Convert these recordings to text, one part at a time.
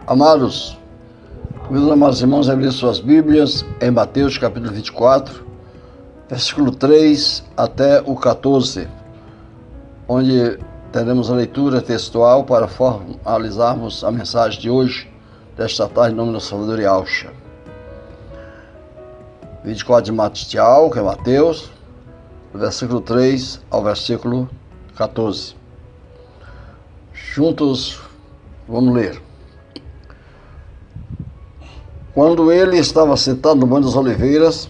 Amados, meus amados irmãos, abrir suas Bíblias em Mateus capítulo 24, versículo 3 até o 14, onde teremos a leitura textual para formalizarmos a mensagem de hoje, desta tarde, em nome do Salvador Yahshua. 24 de Matial, que é Mateus, do versículo 3 ao versículo 14. Juntos, vamos ler. Quando ele estava sentado no Monte das Oliveiras,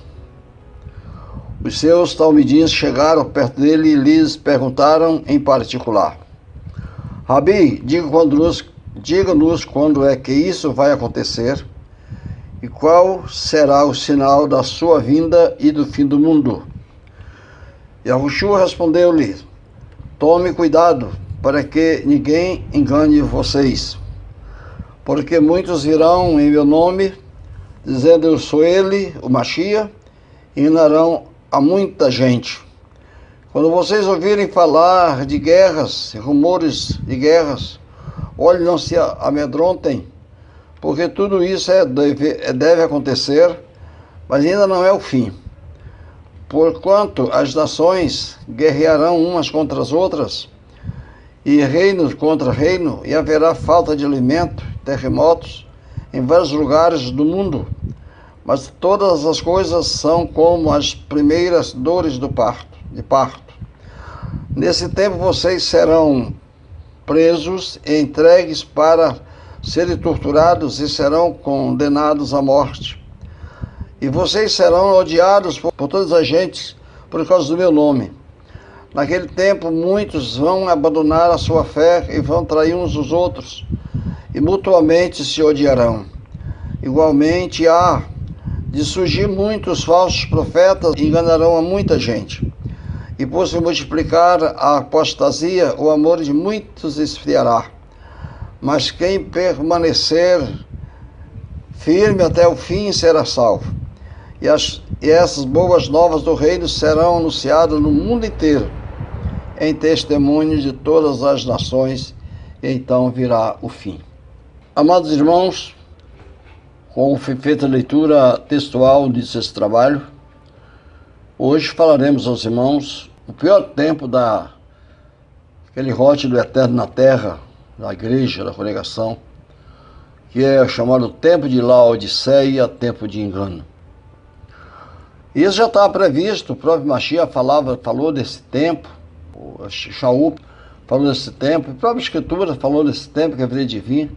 os seus talmidim chegaram perto dele e lhes perguntaram em particular: Rabi, diga-nos quando é que isso vai acontecer e qual será o sinal da sua vinda e do fim do mundo. Yahushua respondeu-lhe: Tome cuidado para que ninguém engane vocês, porque muitos virão em meu nome, dizendo eu sou ele, o Mashiach, e enganarão a muita gente. Quando vocês ouvirem falar de guerras, rumores de guerras, olhem, não se amedrontem, porque tudo isso deve acontecer, mas ainda não é o fim. Porquanto as nações guerrearão umas contra as outras, e reino contra reino, e haverá falta de alimento, terremotos, em vários lugares do mundo. Mas todas as coisas são como as primeiras dores de parto. Nesse tempo vocês serão presos e entregues para serem torturados e serão condenados à morte. E vocês serão odiados por todas as gentes por causa do meu nome. Naquele tempo muitos vão abandonar a sua fé e vão trair uns os outros, e mutuamente se odiarão. Igualmente há de surgir muitos falsos profetas e enganarão a muita gente. E por se multiplicar a apostasia, o amor de muitos esfriará. Mas quem permanecer firme até o fim será salvo. E essas boas novas do reino serão anunciadas no mundo inteiro, em testemunho de todas as nações, e então virá o fim. Amados irmãos, com feita a leitura textual desse trabalho, hoje falaremos aos irmãos o pior tempo daquele rote do Eterno na Terra, da igreja, da congregação, que é chamado tempo de Laodiceia, tempo de engano. Isso já estava previsto, o próprio Mashiach falou desse tempo, o Shaul falou desse tempo, a própria Escritura falou desse tempo que haveria de vir.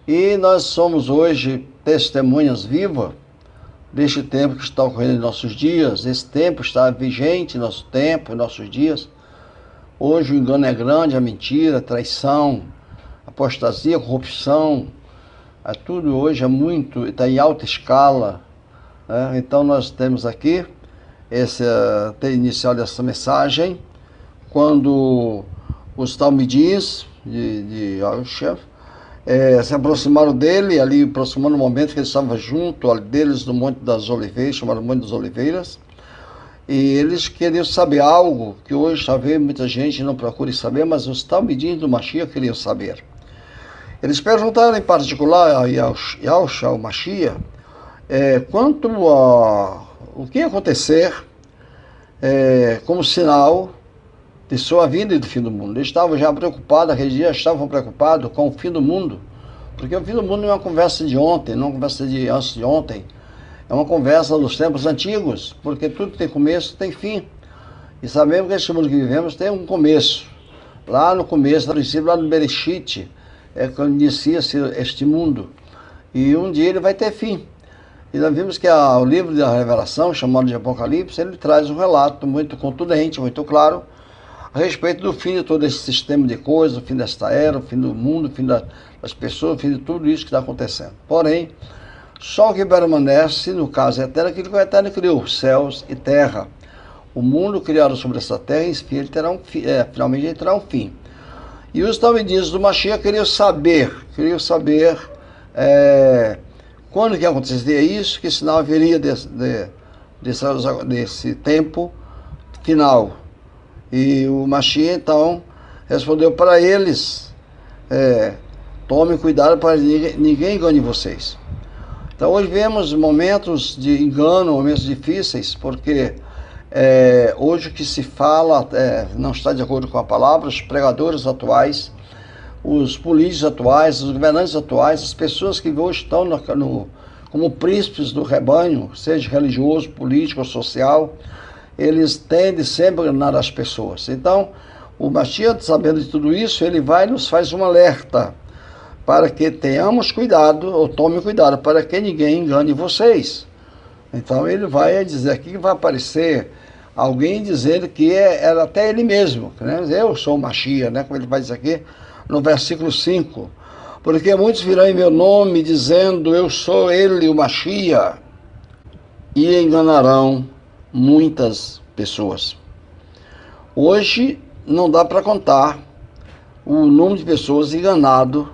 E nós somos hoje testemunhas vivas deste tempo que está ocorrendo em nossos dias. Esse tempo está vigente em nosso tempo, em nossos dias. Hoje o engano é grande, a mentira, a traição, a apostasia, a corrupção. Tudo hoje é muito, está em alta escala. Né? Então nós temos aqui ter inicial dessa mensagem, quando os talmidins de Yahushua se aproximaram dele, ali aproximando o momento que ele estava junto deles no Monte das Oliveiras, chamado Monte das Oliveiras, e eles queriam saber algo que hoje talvez muita gente não procure saber, mas os talmidins do Mashiach queriam saber. Eles perguntaram em particular a Yahushua, o Mashiach, quanto o que ia acontecer como sinal de sua vinda e do fim do mundo. Eles estavam já preocupados, aquele dia estavam preocupados com o fim do mundo, porque o fim do mundo não é uma conversa de ontem, não é uma conversa de antes de ontem, é uma conversa dos tempos antigos, porque tudo que tem começo tem fim. E sabemos que este mundo que vivemos tem um começo. Lá no começo, no princípio, lá no Bereshit, quando inicia-se este mundo. E um dia ele vai ter fim. E nós vimos que o livro da Revelação, chamado de Apocalipse, ele traz um relato muito contundente, muito claro, a respeito do fim de todo esse sistema de coisas, o fim desta era, o fim do mundo, o fim das pessoas, o fim de tudo isso que está acontecendo. Porém, só o que permanece, no caso eterno, aquilo que o Eterno criou, céus e terra. O mundo criado sobre essa terra, em si, ele terá finalmente ele terá um fim. E os talmidim do Mashiach queriam saber quando que aconteceria isso, que sinal haveria desse tempo final. E o Mashiach, então, respondeu para eles Tomem cuidado para ninguém engane vocês. Então hoje vemos momentos de engano, momentos difíceis, porque hoje o que se fala não está de acordo com a palavra. Os pregadores atuais, os políticos atuais, os governantes atuais, as pessoas que hoje estão como príncipes do rebanho, seja religioso, político ou social, eles tendem sempre a enganar as pessoas. Então, o Mashiach, sabendo de tudo isso, ele vai e nos faz um alerta para que tenhamos cuidado, ou tome cuidado, para que ninguém engane vocês. Então, ele vai dizer aqui que vai aparecer alguém dizendo que era até ele mesmo, né? Eu sou o Mashiach, né? Como ele vai dizer aqui no versículo 5. Porque muitos virão em meu nome dizendo, eu sou ele, o Mashiach, e enganarão muitas pessoas. Hoje não dá para contar o número de pessoas enganadas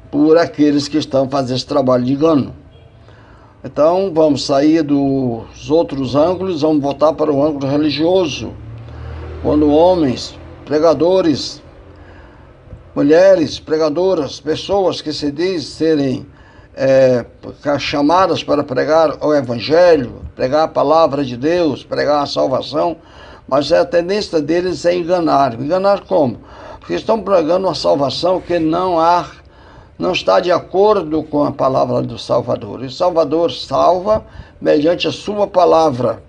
por aqueles que estão fazendo esse trabalho de engano. Então vamos sair dos outros ângulos, vamos voltar para o ângulo religioso. Quando homens, pregadores, mulheres, pregadoras, pessoas que se dizem serem chamadas para pregar o Evangelho, pregar a palavra de Deus, pregar a salvação, mas a tendência deles é enganar. Enganar como? Porque estão pregando uma salvação que não está de acordo com a palavra do Salvador. E o Salvador salva mediante a sua palavra.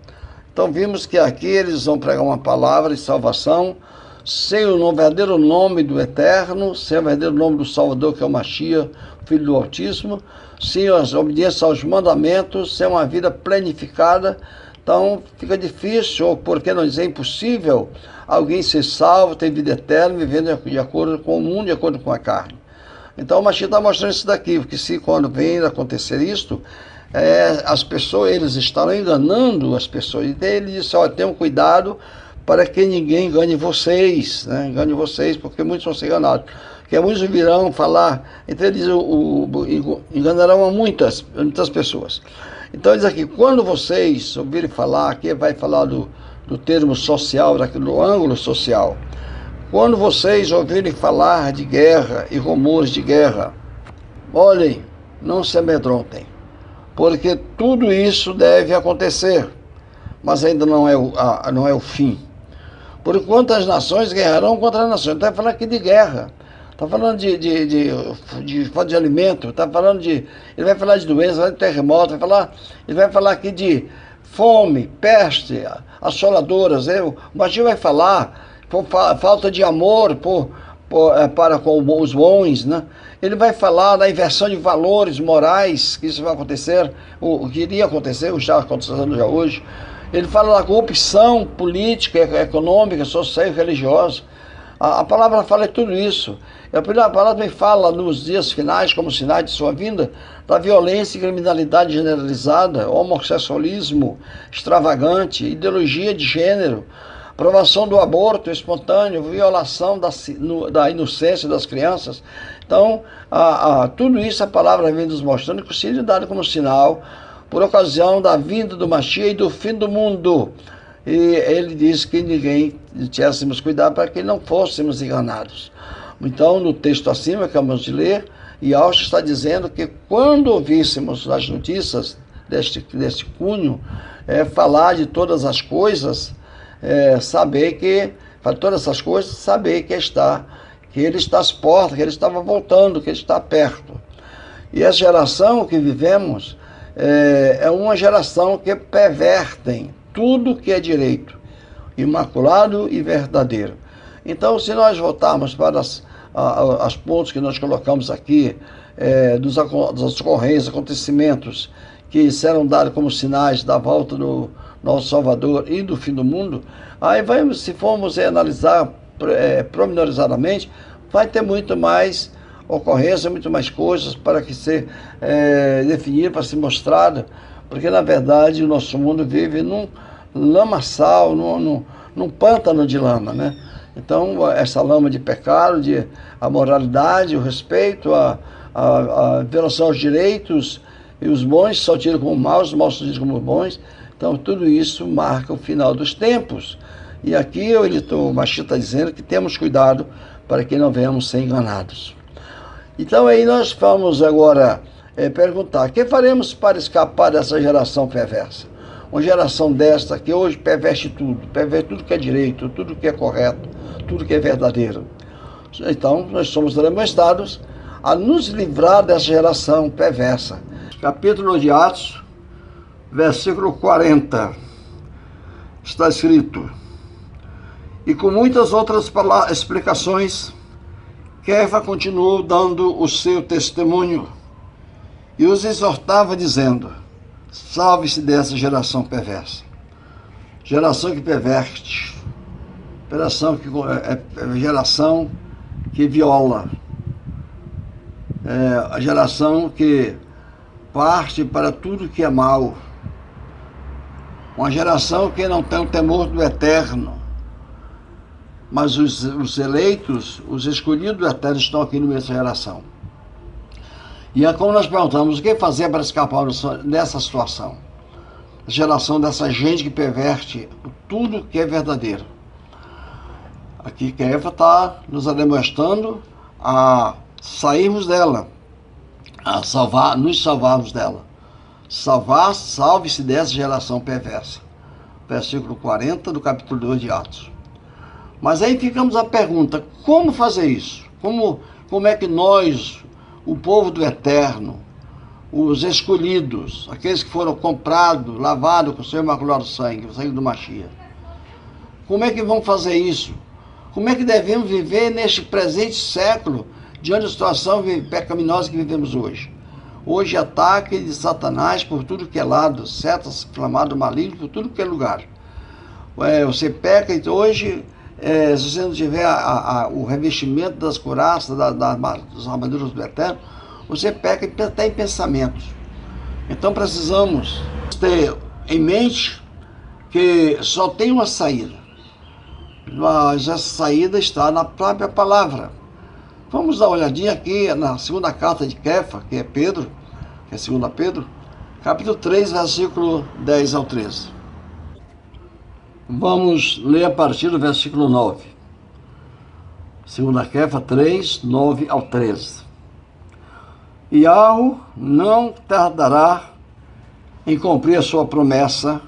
Então vimos que aqui eles vão pregar uma palavra de salvação sem o verdadeiro nome do Eterno, sem o verdadeiro nome do Salvador, que é o Mashiach, Filho do Altíssimo, sem a obediência aos mandamentos, sem uma vida planificada. Então fica difícil, ou porque não dizer impossível, alguém ser salvo, ter vida eterna, vivendo de acordo com o mundo, de acordo com a carne. Então o Mashiach está mostrando isso daqui, porque se quando vem acontecer isto, as pessoas, eles estarão enganando as pessoas. E ele disse, olha, tenham cuidado para que ninguém engane vocês, né? Engane vocês, porque muitos vão ser enganados. Porque muitos virão falar, então ele diz, enganarão a muitas pessoas. Então ele diz aqui, quando vocês ouvirem falar, aqui vai falar do termo social, do ângulo social. Quando vocês ouvirem falar de guerra e rumores de guerra, olhem, não se amedrontem, porque tudo isso deve acontecer, mas ainda não é o fim. Por enquanto as nações guerrarão contra as nações. Está falando aqui de guerra, está falando de falta de alimento, está falando ele vai falar de doença, vai falar de terremoto, ele vai falar aqui de fome, peste, assoladoras. O Mashiach vai falar por falta de amor para com os bons, né? Ele vai falar da inversão de valores morais, que isso vai acontecer, o que iria acontecer, o está acontecendo já hoje. Ele fala da corrupção política, econômica, social e religiosa. A palavra fala de tudo isso. A palavra também fala nos dias finais, como sinais de sua vinda, da violência e criminalidade generalizada, homossexualismo extravagante, ideologia de gênero, aprovação do aborto espontâneo, violação da inocência das crianças. Então, tudo isso a palavra vem nos mostrando que seria dado como sinal por ocasião da vinda do Mashiach e do fim do mundo. E ele disse que ninguém tivéssemos cuidado para que não fôssemos enganados. Então, no texto acima, que acabamos de ler, Yahshua está dizendo que quando ouvíssemos as notícias deste cunho, falar de todas as coisas, saber que ele está às portas, que ele estava voltando, que ele está perto. E a geração que vivemos é uma geração que pervertem tudo que é direito, imaculado e verdadeiro. Então, se nós voltarmos para os pontos que nós colocamos aqui, das ocorrências, acontecimentos que serão dados como sinais da volta do nosso Salvador e do fim do mundo, aí se formos analisar promenorizadamente, vai ter muito mais ocorrência, muito mais coisas para que ser definir, para ser mostrada, porque na verdade o nosso mundo vive num lamaçal, num pântano de lama, né? Então essa lama de pecado, a moralidade, o respeito, a violação aos direitos, e os bons só tiram como maus, os maus só tiram como bons. Então tudo isso marca o final dos tempos. E aqui o Mashiach está dizendo que temos cuidado para que não venhamos ser enganados. Então aí nós vamos agora perguntar, o que faremos para escapar dessa geração perversa? Uma geração desta que hoje perverte tudo que é direito, tudo que é correto, tudo que é verdadeiro. Então nós somos admoestados a nos livrar dessa geração perversa. Capítulo de Atos, versículo 40, está escrito: e com muitas outras explicações, Kefa continuou dando o seu testemunho e os exortava dizendo: salve-se dessa geração perversa, geração que perverte, geração que viola, a geração que parte para tudo que é mal, uma geração que não tem o temor do eterno. Mas os eleitos, os escolhidos do eterno estão aqui no meio dessa geração. E é como nós perguntamos, o que fazer para escapar dessa situação? A geração dessa gente que perverte tudo que é verdadeiro. Aqui Kefa está nos admoestando a sairmos dela, a nos salvarmos dela. Salve-se dessa geração perversa. Versículo 40 do capítulo 2 de Atos. Mas aí ficamos a pergunta, como fazer isso? Como é que nós, o povo do eterno, os escolhidos, aqueles que foram comprados, lavados com o seu imaculado sangue, o sangue do Mashiach, como é que vão fazer isso? Como é que devemos viver neste presente século, diante da situação pecaminosa que vivemos hoje? Hoje, ataque de Satanás por tudo que é lado, setas inflamado maligno por tudo que é lugar. Você peca e hoje... se você não tiver o revestimento das couraças, das armaduras do Eterno, você peca até em pensamentos. Então precisamos ter em mente que só tem uma saída, mas essa saída está na própria palavra. Vamos dar uma olhadinha aqui na segunda carta de Kefa, que é Pedro, que é 2 Pedro, capítulo 3, versículo 10 ao 13. Vamos ler a partir do versículo 9. 2 Kefa 3, 9 ao 13. Yahweh não tardará em cumprir a sua promessa,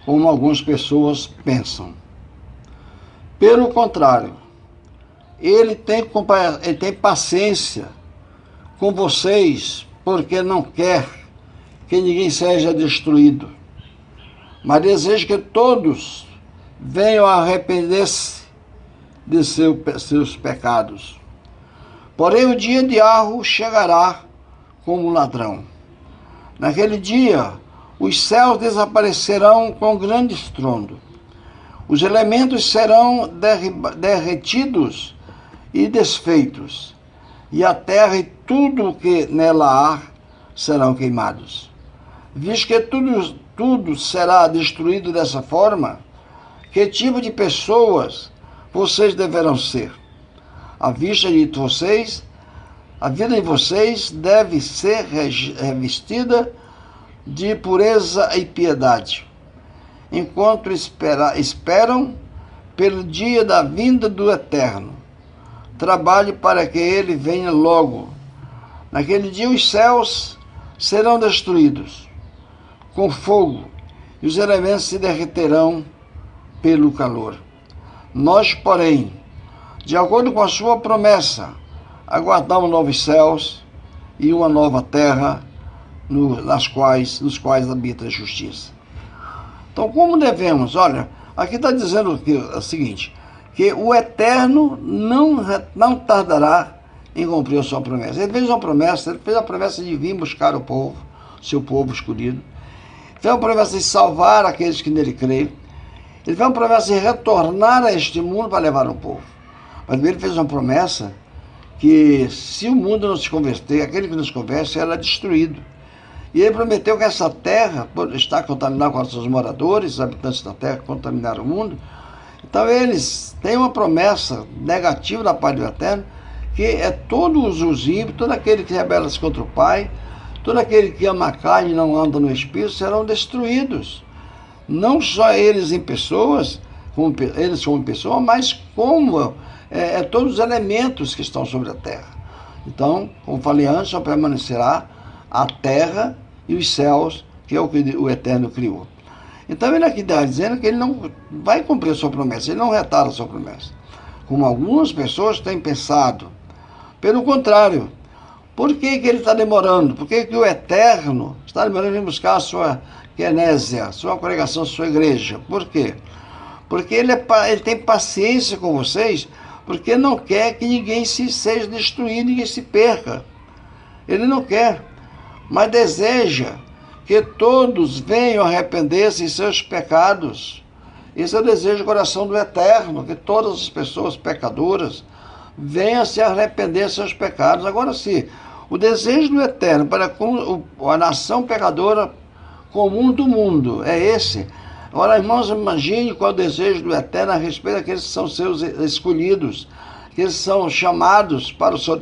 como algumas pessoas pensam. Pelo contrário, ele tem paciência com vocês, porque não quer que ninguém seja destruído, mas deseja que todos venham a arrepender-se de seus pecados. Porém, o dia de Yahweh chegará como um ladrão. Naquele dia, os céus desaparecerão com grande estrondo. Os elementos serão derretidos e desfeitos, e a terra e tudo o que nela há serão queimados. Visto que tudo será destruído dessa forma, que tipo de pessoas vocês deverão ser? A vista de vocês, a vida de vocês deve ser revestida de pureza e piedade, enquanto esperam pelo dia da vinda do Eterno. Trabalhe para que ele venha logo. Naquele dia os céus serão destruídos com fogo, e os elementos se derreterão pelo calor. Nós, porém, de acordo com a sua promessa, aguardamos novos céus e uma nova terra nos quais habita a justiça. Então, como devemos? Olha, aqui está dizendo o seguinte, que o Eterno não tardará em cumprir a sua promessa. Ele fez a promessa de vir buscar o povo, seu povo escolhido. Ele fez a promessa de salvar aqueles que nele creem. Ele fez uma promessa de retornar a este mundo para levar o povo. Mas ele fez uma promessa que, se o mundo não se converter, aquele que não se converte será destruído. E ele prometeu que essa terra está contaminada com os seus moradores, os habitantes da terra contaminaram o mundo. Então eles têm uma promessa negativa da parte do Eterno, que é todos os ímpios, todo aquele que rebela-se contra o Pai, todo aquele que ama a carne e não anda no Espírito, serão destruídos. Não só eles em pessoas, mas como todos os elementos que estão sobre a terra. Então, como falei antes, só permanecerá a terra e os céus, que é o que o Eterno criou. Então ele aqui está dizendo que ele não vai cumprir a sua promessa, ele não retarda a sua promessa, como algumas pessoas têm pensado. Pelo contrário, por que ele está demorando? Por que o Eterno está demorando em buscar a sua kenésia, sua congregação, sua igreja? Por quê? Porque ele tem paciência com vocês, porque não quer que ninguém seja destruído, ninguém se perca. Ele não quer, mas deseja que todos venham arrepender-se em seus pecados. Esse é o desejo do coração do Eterno, que todas as pessoas pecadoras venham se arrepender de seus pecados. Agora, se o desejo do Eterno para com a nação pecadora comum do mundo é esse, agora, irmãos, imagine qual é o desejo do Eterno a respeito daqueles que são seus escolhidos, que eles são chamados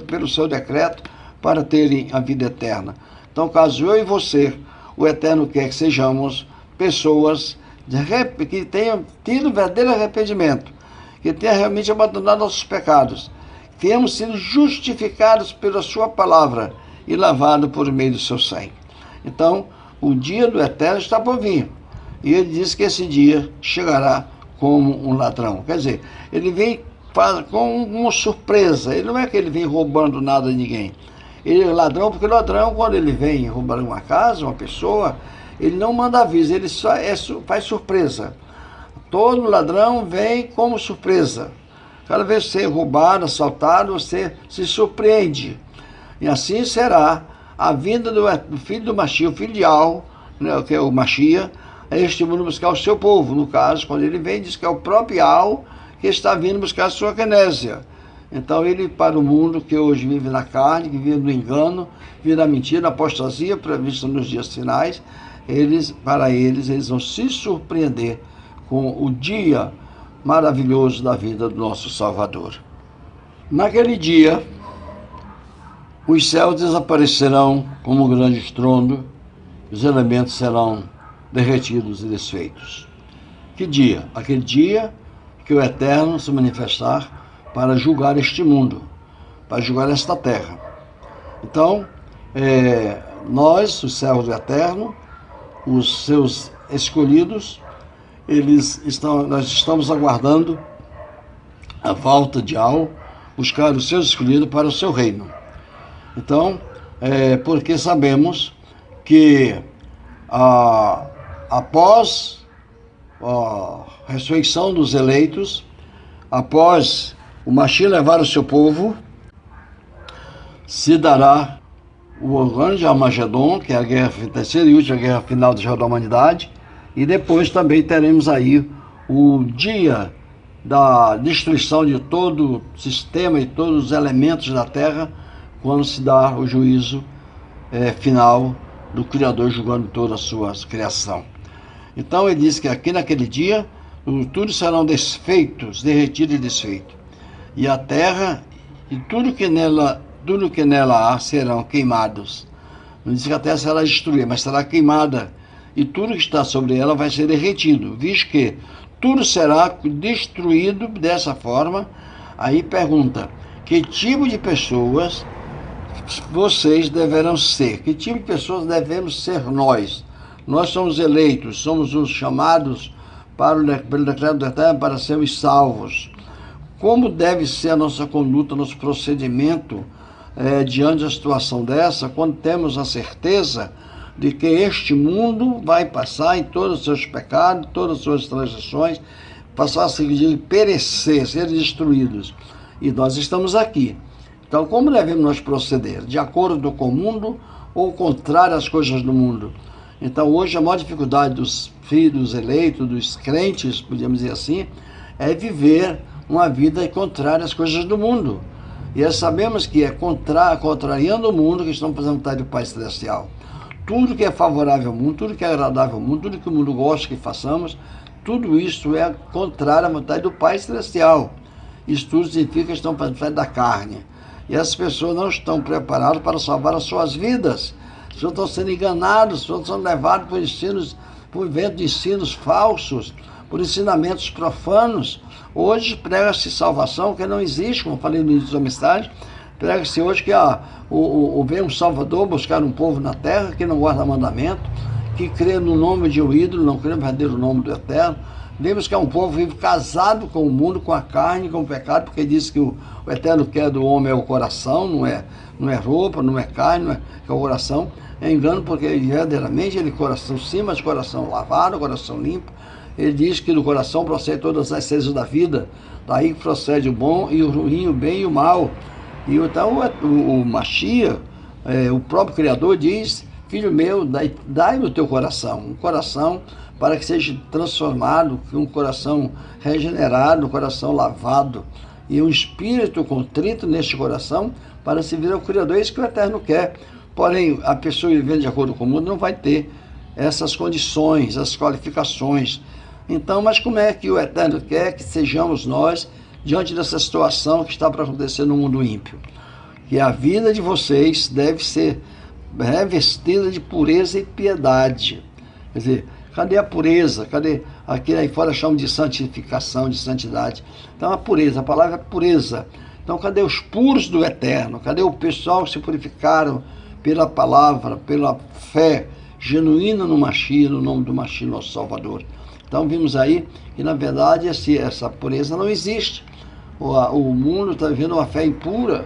pelo seu decreto para terem a vida eterna. Então, caso eu e você, o Eterno quer que sejamos pessoas que tenham tido verdadeiro arrependimento, que tenham realmente abandonado nossos pecados, que tenhamos sido justificados pela sua palavra e lavados por meio do seu sangue. Então, o dia do Eterno está por vir. E ele diz que esse dia chegará como um ladrão. Quer dizer, ele vem com uma surpresa. Ele não é que ele vem roubando nada de ninguém. Ele é ladrão, porque o ladrão, quando ele vem roubar uma casa, uma pessoa, ele não manda aviso, ele só faz surpresa. Todo ladrão vem como surpresa. Cada vez que você é roubado, assaltado, você se surpreende. E assim será a vinda do filho do Mashiach, o filho de Al, né, que é o Mashiach, a este mundo buscar o seu povo. No caso, quando ele vem, diz que é o próprio Al que está vindo buscar a sua kenésia. Então ele, para o mundo que hoje vive na carne, que vive no engano, vive na mentira, na apostasia prevista nos dias finais, eles vão se surpreender com o dia maravilhoso da vida do nosso Salvador. Naquele dia, os céus desaparecerão como um grande estrondo, os elementos serão derretidos e desfeitos. Que dia? Aquele dia que o Eterno se manifestar para julgar este mundo, para julgar esta terra. Então, nós, os servos do Eterno, os seus escolhidos, nós estamos aguardando a volta de Al, buscar os seus escolhidos para o seu reino. Então, porque sabemos que após a ressurreição dos eleitos, após o Mashiach levar o seu povo, se dará o grande Armagedon, que é a terceira e última guerra final da humanidade, e depois também teremos aí o dia da destruição de todo o sistema e todos os elementos da terra, quando se dá o juízo final do Criador julgando toda a sua criação. Então ele diz que aqui naquele dia tudo serão desfeitos, derretido e desfeito. E a terra e tudo que nela há serão queimados. Não diz que a terra será destruída, mas será queimada. E tudo que está sobre ela vai ser derretido, visto que tudo será destruído dessa forma. Aí pergunta, que tipo de pessoas vocês deverão ser? Que tipo de pessoas devemos ser nós? Nós somos eleitos, somos os chamados pelo decreto do Eterno para sermos salvos. Como deve ser a nossa conduta, nosso procedimento diante de uma situação dessa, quando temos a certeza de que este mundo vai passar em todos os seus pecados, todas as suas transgressões, passar a seguir, perecer, ser destruídos. E nós estamos aqui. Então, como devemos nós proceder? De acordo com o mundo ou contrário às coisas do mundo? Então, hoje, a maior dificuldade dos filhos eleitos, dos crentes, podemos dizer assim, é viver uma vida contrária às coisas do mundo. E sabemos que é contrariando o mundo que estamos fazendo a vontade do Pai Celestial. Tudo que é favorável ao mundo, tudo que é agradável ao mundo, tudo que o mundo gosta que façamos, tudo isso é contrário à vontade do Pai Celestial. Isso tudo significa que estão fazendo a vontade da carne. E essas pessoas não estão preparadas para salvar as suas vidas. As pessoas estão sendo enganadas, as pessoas estão sendo levadas por vento de ensinos falsos, por ensinamentos profanos. Hoje prega-se salvação que não existe, como falei no início da mensagem, Prega-se hoje que vem um Salvador buscar um povo na terra que não guarda mandamento, que crê no nome de um ídolo, não crê no verdadeiro nome do Eterno. Vem buscar um povo vivo casado com o mundo, com a carne, com o pecado, porque diz que o Eterno quer do homem é o coração, não é roupa, não é carne, não é o coração. É engano, porque verdadeiramente ele é coração sim, mas coração lavado, coração limpo. Ele diz que do coração procede todas as coisas da vida, daí procede o bom e o ruim, o bem e o mal. E então o Mashiach, o próprio Criador diz: filho meu, dai-me o teu coração, um coração para que seja transformado, um coração regenerado, um coração lavado, e um espírito contrito neste coração para servir ao Criador. É isso que o Eterno quer. Porém, a pessoa vivendo de acordo com o mundo não vai ter essas condições, as qualificações. Então, mas como é que o Eterno quer que sejamos nós diante dessa situação que está para acontecer no mundo ímpio? Que a vida de vocês deve ser revestida de pureza e piedade. Quer dizer, cadê a pureza? Cadê? Aqui aí fora chamam de santificação, de santidade. Então a pureza, a palavra é pureza. Então cadê os puros do Eterno? Cadê o pessoal que se purificaram pela palavra, pela fé genuína no Mashiach, no nome do Mashiach, nosso Salvador? Então vimos aí que na verdade essa pureza não existe. O mundo está vivendo uma fé impura,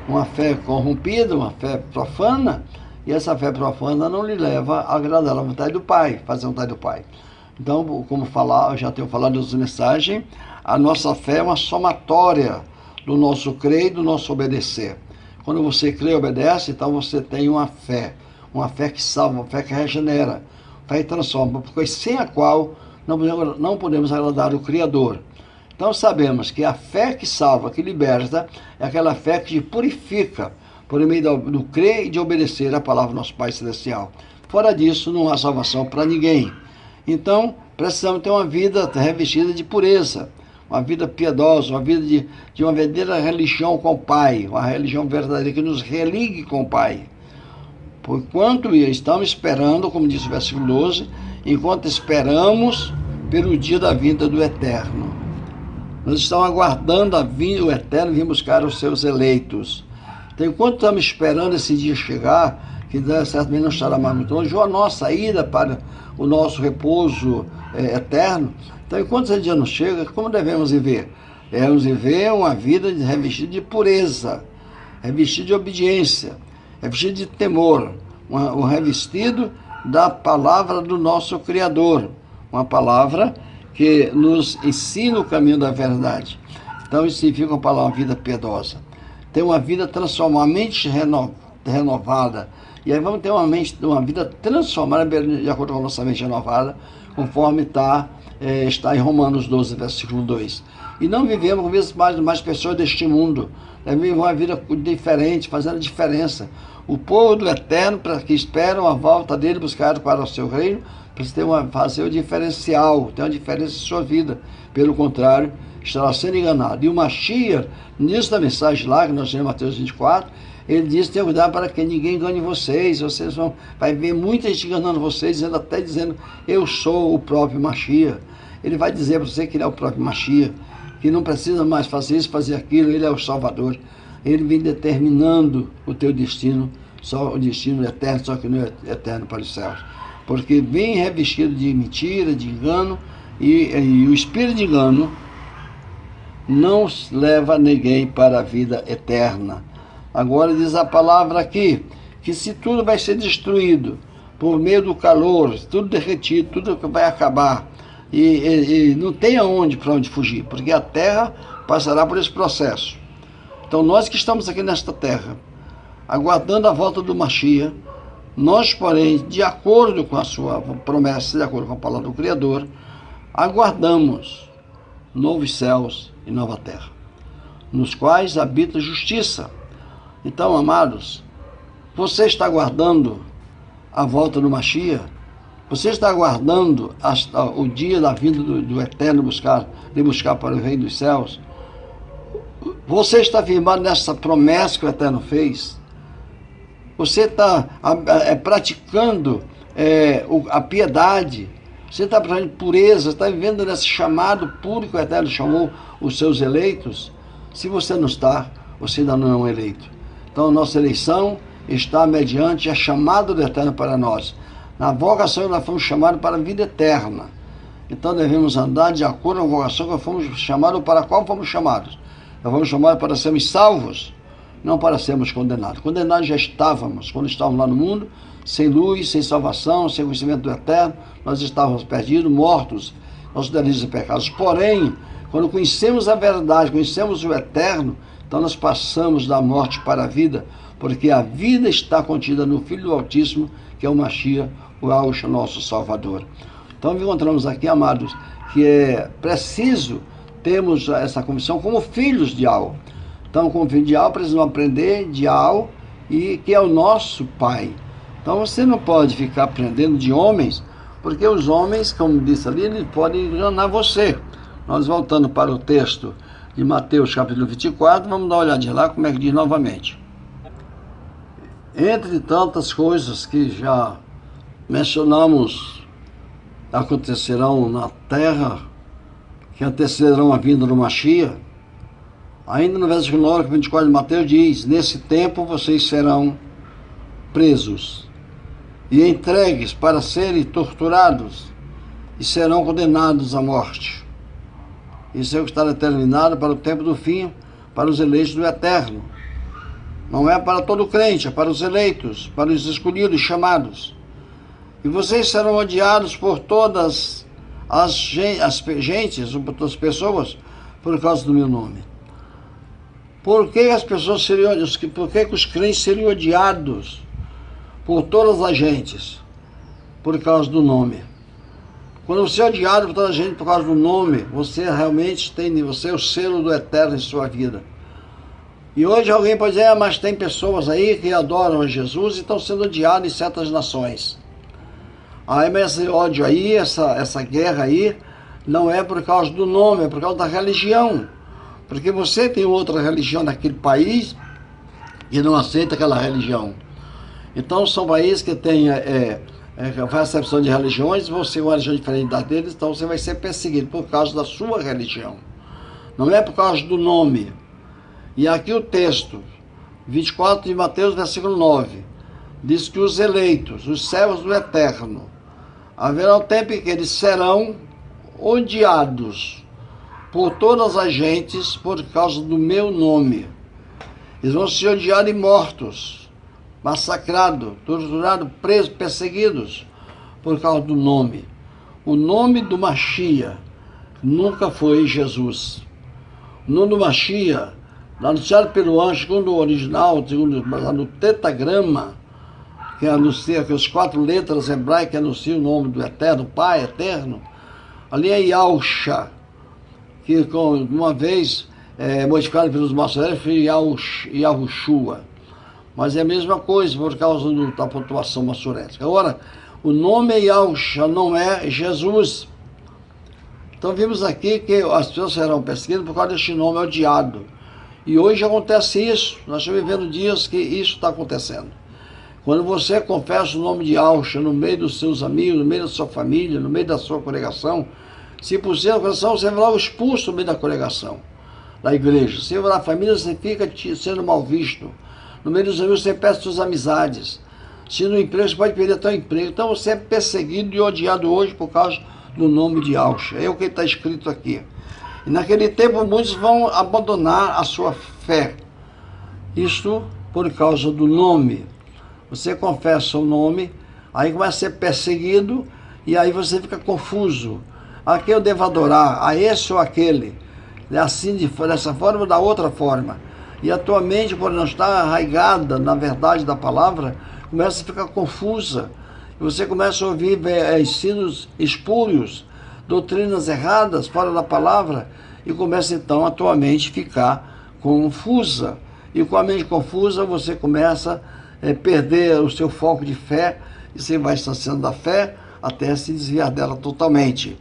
uma fé corrompida, uma fé profana, e essa fé profana não lhe leva a agradar a vontade do Pai, fazer a vontade do Pai. Então, como eu já tenho falado nessa mensagem, a nossa fé é uma somatória do nosso crer e do nosso obedecer. Quando você crê e obedece, então você tem uma fé que salva, uma fé que regenera, fé que transforma, porque sem a qual não podemos agradar o Criador. Então sabemos que a fé que salva, que liberta, é aquela fé que te purifica por meio do crer e de obedecer a palavra do nosso Pai Celestial. Fora disso, não há salvação para ninguém. Então, precisamos ter uma vida revestida de pureza, uma vida piedosa, uma vida de uma verdadeira religião com o Pai, uma religião verdadeira que nos religue com o Pai. Porquanto estamos esperando, como diz o versículo 12, enquanto esperamos pelo dia da vinda do Eterno. Nós estamos aguardando o Eterno vir buscar os seus eleitos. Então, enquanto estamos esperando esse dia chegar, que certamente não estará mais muito longe, ou a nossa ida para o nosso repouso eterno, então, enquanto esse dia não chega, como devemos viver? Devemos viver uma vida revestida de pureza, revestida de obediência, revestida de temor, um revestido da palavra do nosso Criador, uma palavra que nos ensina o caminho da verdade. Então isso significa uma vida piedosa. Ter uma vida transformada, uma mente renovada. E aí vamos ter uma vida transformada de acordo com a nossa mente renovada, conforme está em Romanos 12, versículo 2. E não vivemos com mais pessoas deste mundo. Vivemos uma vida diferente, fazendo a diferença. O povo do Eterno, para que esperam a volta dele, buscar para o seu reino, precisa fazer o diferencial, ter uma diferença em sua vida. Pelo contrário, estará sendo enganado. E o Mashiach, nisso da mensagem lá, que nós temos em Mateus 24, ele diz: tenha cuidado para que ninguém engane vocês vai ver muita gente enganando vocês, até dizendo, eu sou o próprio Mashiach. Ele vai dizer para você que ele é o próprio Mashiach, que não precisa mais fazer isso, fazer aquilo, ele é o Salvador. Ele vem determinando o teu destino, só o destino eterno, só que não é eterno para os céus. Porque vem revestido de mentira, de engano, e o espírito de engano não leva ninguém para a vida eterna. Agora diz a palavra aqui, que se tudo vai ser destruído por meio do calor, tudo derretido, tudo vai acabar, e não tem para onde fugir, porque a terra passará por esse processo. Então nós que estamos aqui nesta terra, aguardando a volta do Mashiach, nós, porém, de acordo com a sua promessa, de acordo com a palavra do Criador, aguardamos novos céus e nova terra, nos quais habita justiça. Então, amados, você está aguardando a volta do Mashiach? Você está aguardando o dia da vinda do Eterno de buscar para o reino dos céus? Você está firmado nessa promessa que o Eterno fez? Você está praticando a piedade? Você está praticando pureza? Está vivendo nesse chamado puro que o Eterno chamou os seus eleitos? Se você não está, você ainda não é um eleito. Então a nossa eleição está mediante a chamada do Eterno para nós. Na vocação nós fomos chamados para a vida eterna. Então devemos andar de acordo com a vocação que fomos chamados, para a qual fomos chamados. Nós fomos chamados para sermos salvos, não para sermos condenados. Condenados já estávamos, quando estávamos lá no mundo, sem luz, sem salvação, sem conhecimento do Eterno, nós estávamos perdidos, mortos, nossos delitos e pecados. Porém, quando conhecemos a verdade, conhecemos o Eterno, então nós passamos da morte para a vida, porque a vida está contida no Filho do Altíssimo, que é o Mashiach, o Yahushua, nosso Salvador. Então encontramos aqui, amados, que é preciso termos essa convicção como filhos de Yahweh. Então, como filhos de Yahweh, precisamos aprender de Yahweh, e que é o nosso Pai. Então você não pode ficar aprendendo de homens, porque os homens, como disse ali, eles podem enganar você. Nós voltando para o texto de Mateus capítulo 24, vamos dar uma olhadinha lá como é que diz novamente. Entre tantas coisas que já mencionamos acontecerão na terra, que antecederão a vinda do Mashiach, ainda no versículo 9, 24 de Mateus diz: nesse tempo vocês serão presos e entregues para serem torturados e serão condenados à morte. Isso é o que está determinado para o tempo do fim, para os eleitos do Eterno. Não é para todo crente, é para os eleitos, para os escolhidos, chamados. E vocês serão odiados por todas as gentes, por todas as pessoas, por causa do meu nome. Por que as pessoas seriam, por que os crentes seriam odiados por todas as gentes? Por causa do nome. Quando você é odiado por toda a gente por causa do nome, você realmente tem, você é o selo do Eterno em sua vida. E hoje alguém pode dizer, mas tem pessoas aí que adoram a Jesus e estão sendo odiados em certas nações. Mas esse ódio aí, essa guerra aí, não é por causa do nome, é por causa da religião. Porque você tem outra religião naquele país e não aceita aquela religião. Então são países que têm recepção de religiões, você é uma religião diferente da deles, então você vai ser perseguido por causa da sua religião. Não é por causa do nome. E aqui o texto, 24 de Mateus, versículo 9, diz que os eleitos, os servos do Eterno, haverá um tempo em que eles serão odiados por todas as gentes por causa do meu nome. Eles vão ser odiados e mortos, massacrados, torturados, presos, perseguidos por causa do nome. O nome do Mashiach nunca foi Jesus. O nome do Mashiach, anunciado pelo anjo, segundo o original, segundo no tetagrama, que anuncia, que as 4 letras hebraicas que anunciam o nome do Eterno, Pai Eterno, ali é Yahushua, que uma vez modificado pelos maçoneros foi Yahushua. Mas é a mesma coisa por causa da pontuação maçorética. Agora, o nome é Yahushua, não é Jesus. Então vimos aqui que as pessoas serão perseguidas por causa deste nome odiado. E hoje acontece isso. Nós estamos vivendo dias que isso está acontecendo. Quando você confessa o nome de Yahushua no meio dos seus amigos, no meio da sua família, no meio da sua congregação, se possível, a congregação, você vai logo expulso no meio da congregação, da igreja. Se vai na família, você fica sendo mal visto. No meio dos amigos, você perde suas amizades. Se no emprego, você pode perder teu emprego. Então, você é perseguido e odiado hoje por causa do nome de Yahushua. É o que está escrito aqui. E naquele tempo, muitos vão abandonar a sua fé. Isto por causa do nome. Você confessa o nome, aí começa a ser perseguido, e aí você fica confuso. A quem eu devo adorar? A esse ou aquele? Assim, dessa forma ou da outra forma? E a tua mente, por não estar arraigada na verdade da palavra, começa a ficar confusa. E você começa a ouvir ensinos espúrios, doutrinas erradas, fora da palavra, e começa então a tua mente ficar confusa. E com a mente confusa, você começa a perder o seu foco de fé, e você vai distanciando da fé até se desviar dela totalmente.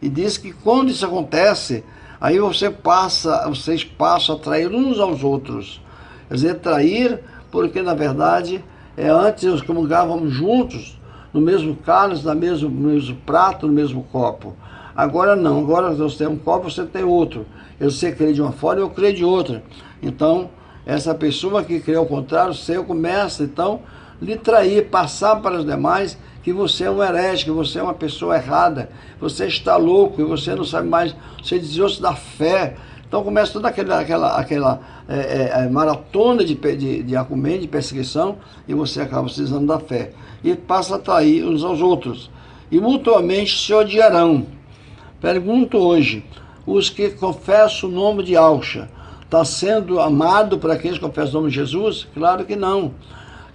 E diz que quando isso acontece, aí vocês passam a trair uns aos outros. Quer dizer, trair, porque na verdade, antes nós comungávamos juntos, no mesmo cálice, no mesmo prato, no mesmo copo. Agora não, agora você tem um copo, você tem outro. Você crê de uma forma, eu creio de outra. Então, essa pessoa que crê ao contrário seu começa, então, lhe trair, passar para os demais que você é um herege, que você é uma pessoa errada, você está louco, e você não sabe mais, você desviou-se da fé. Então começa toda aquela maratona de argumento, de perseguição, e você acaba se desviando da fé. E passa a trair uns aos outros. E mutuamente se odiarão. Pergunto hoje, os que confessam o nome de Yahshua, está sendo amado por aqueles que confessam o nome de Jesus? Claro que não.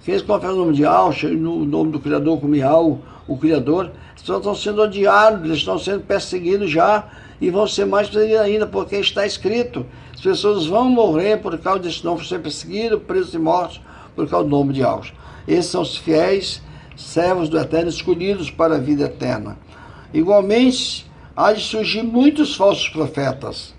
Aqueles que confessam o nome de Yahshua, no nome do Criador como Yahweh, o Criador, estão sendo odiados, eles estão sendo perseguidos já, e vão ser mais perseguidos ainda, porque está escrito, as pessoas vão morrer por causa desse nome, ser perseguidos, presos e mortos, por causa do nome de Yahshua. Esses são os fiéis servos do Eterno, escolhidos para a vida eterna. Igualmente, há de surgir muitos falsos profetas.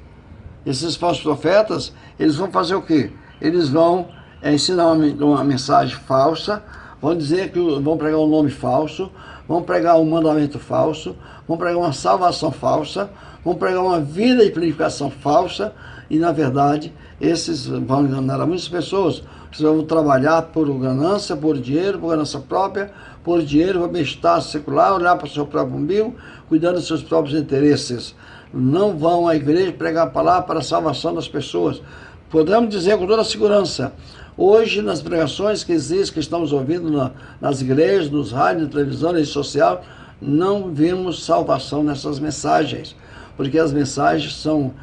Esses falsos profetas, eles vão fazer o quê? Eles vão ensinar uma mensagem falsa, vão dizer que vão pregar um nome falso, vão pregar um mandamento falso, vão pregar uma salvação falsa, vão pregar uma vida de purificação falsa, e na verdade esses vão enganar muitas pessoas. Vocês vão trabalhar por ganância, por dinheiro, por ganância própria, por dinheiro, por bem-estar secular, olhar para o seu próprio umbigo, cuidando dos seus próprios interesses. Não vão à igreja pregar a palavra para a salvação das pessoas. Podemos dizer com toda a segurança, hoje nas pregações que existem, que estamos ouvindo nas igrejas, nos rádios, na televisão, na rede social, não vemos salvação nessas mensagens, porque as mensagens são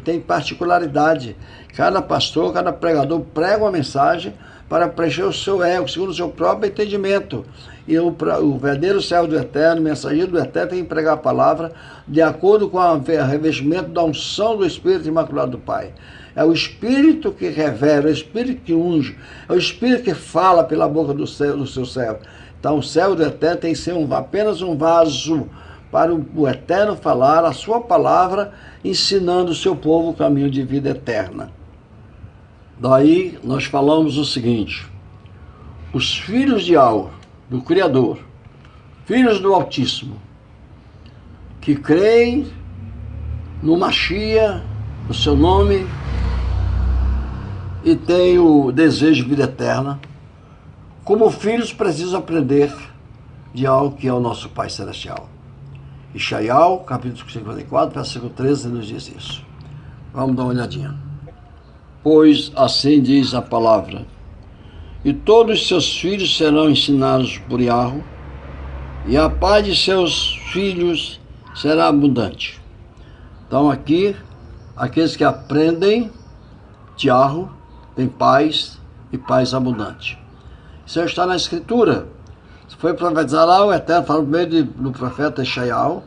têm particularidade. Cada pastor, cada pregador prega uma mensagem para preencher o seu ego, segundo o seu próprio entendimento. E o verdadeiro servo do Eterno, mensageiro do Eterno, tem que pregar a palavra de acordo com o revestimento da unção do Espírito Imaculado do Pai. É o Espírito que revela, é o Espírito que unge, é o Espírito que fala pela boca do seu servo. Então o servo do Eterno tem que ser apenas um vaso para o Eterno falar a sua palavra, ensinando o seu povo o caminho de vida eterna. Daí nós falamos o seguinte: os filhos de Yahweh, do Criador, filhos do Altíssimo, que creem no Mashiach, no seu nome, e têm o desejo de vida eterna, como filhos precisam aprender de algo que é o nosso Pai Celestial. Ishaiah, capítulo 54, versículo 13, nos diz isso. Vamos dar uma olhadinha. Pois assim diz a palavra: e todos seus filhos serão ensinados por Yahweh, e a paz de seus filhos será abundante. Então aqui, aqueles que aprendem de Yahweh têm paz e paz abundante. Isso está na Escritura. Foi profetizar lá, o Eterno falou por meio do profeta Ishaiah,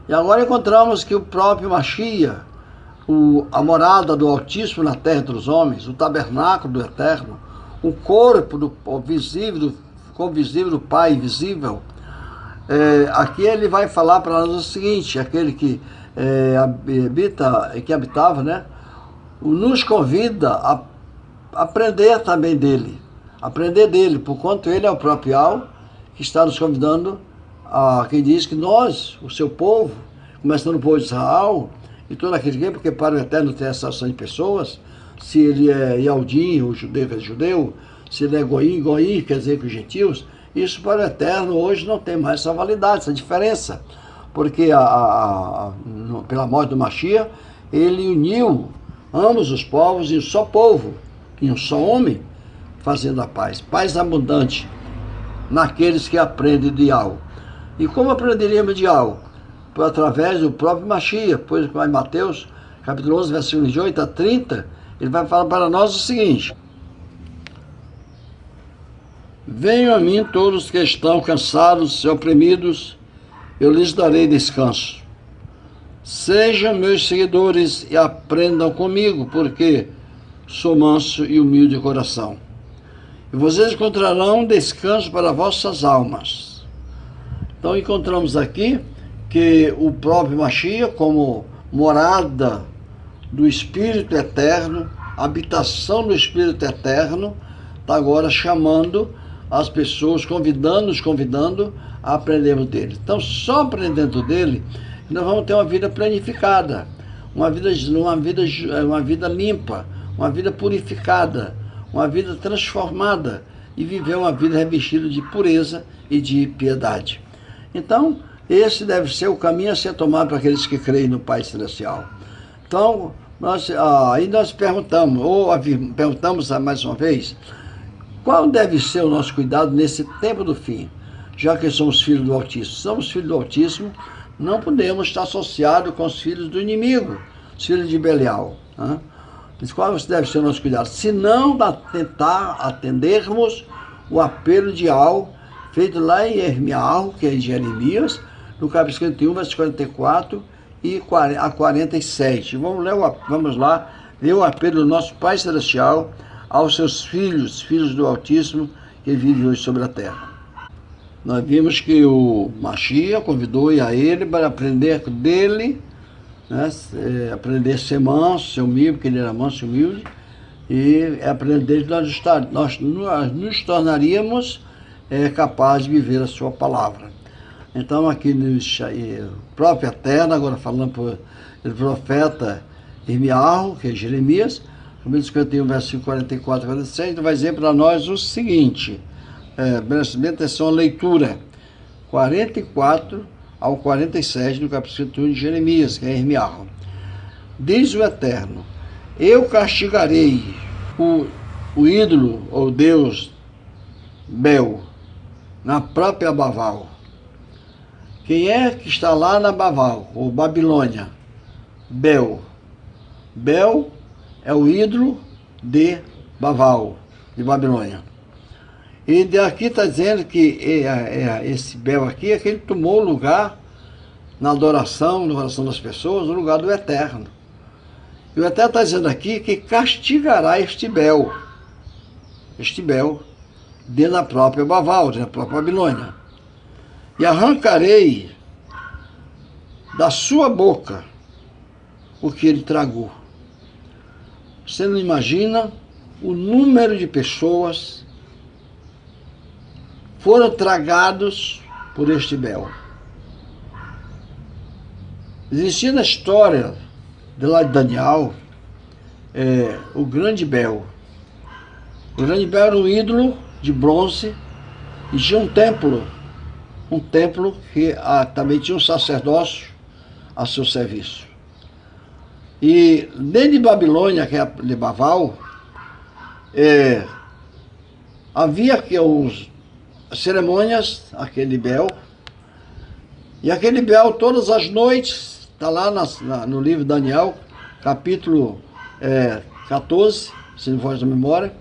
e agora encontramos que o próprio Mashiach, a morada do Altíssimo na terra dos homens, o tabernáculo do Eterno, o corpo do visível, do Pai invisível, aqui ele vai falar para nós o seguinte: aquele que habitava, né, nos convida a aprender também dele, porquanto ele é o próprio Yahweh, que está nos convidando a quem diz que nós, o seu povo, começando o povo de Israel, e todo aquele que, porque para o Eterno tem essa ação de pessoas, se ele é Yaldim, o judeu que é judeu, se ele é Goim, quer dizer que os gentios, isso para o Eterno hoje não tem mais essa validade, essa diferença, porque pela morte do Mashiach, ele uniu ambos os povos em um só povo, em um só homem, fazendo a paz abundante naqueles que aprendem de Yahweh. E como aprenderíamos de Yahweh? Através do próprio Mashiach, pois em Mateus, capítulo 11, versículos de 8 a 30, ele vai falar para nós o seguinte: venham a mim todos que estão cansados e oprimidos, eu lhes darei descanso. Sejam meus seguidores e aprendam comigo, porque sou manso e humilde de coração. E vocês encontrarão descanso para vossas almas. Então encontramos aqui que o próprio Mashiach, como morada do Espírito Eterno, habitação do Espírito Eterno, está agora chamando as pessoas, nos convidando a aprendermos dele. Então, só aprendendo dele, nós vamos ter uma vida planificada, uma vida limpa, uma vida purificada, uma vida transformada e viver uma vida revestida de pureza e de piedade. Então, esse deve ser o caminho a ser tomado para aqueles que creem no Pai Celestial. Então, aí nós perguntamos mais uma vez, qual deve ser o nosso cuidado nesse tempo do fim? Já que somos filhos do Altíssimo. Somos filhos do Altíssimo, não podemos estar associados com os filhos do inimigo, os filhos de Belial. Né? Qual deve ser o nosso cuidado? Se não tentar atendermos o apelo de Al, feito lá em Irmial, que é em Jeremias, no capítulo 51, versículo 44 e a 47. Vamos lá ler o apelo do nosso Pai Celestial aos seus filhos, filhos do Altíssimo, que vivem hoje sobre a terra. Nós vimos que o Mashiach convidou a ele para aprender dele, né, aprender a ser manso, ser humilde, porque ele era manso e humilde, e aprender dele nós nos tornaríamos capazes de viver a sua palavra. Então aqui no próprio Eterno, agora falando por o profeta Irmial, que é Jeremias, capítulo 51, versículo 44 e 46, vai dizer para nós o seguinte, presta atenção à leitura, 44 ao 47 do capítulo 51 de Jeremias, que é Irmial. Diz o Eterno, eu castigarei o ídolo, ou Deus, Bel, na própria Baval. Quem é que está lá na Baval, ou Babilônia? Bel. Bel é o ídolo de Baval, de Babilônia. E daqui está dizendo que esse Bel aqui é que ele tomou o lugar na adoração, no coração das pessoas, no lugar do Eterno. E o Eterno está dizendo aqui que castigará este Bel, dentro da própria Baval, dentro da própria Babilônia. E arrancarei da sua boca o que ele tragou. Você não imagina o número de pessoas foram tragados por este Bel. Existia na história de lá de Daniel o grande Bel. O grande Bel era um ídolo de bronze e tinha um templo que também tinha um sacerdócio a seu serviço. E dentro de Babilônia, que é de Baval, havia cerimônias, aquele Bel, e aquele Bel todas as noites, está lá no livro de Daniel, capítulo 14, se não for da memória,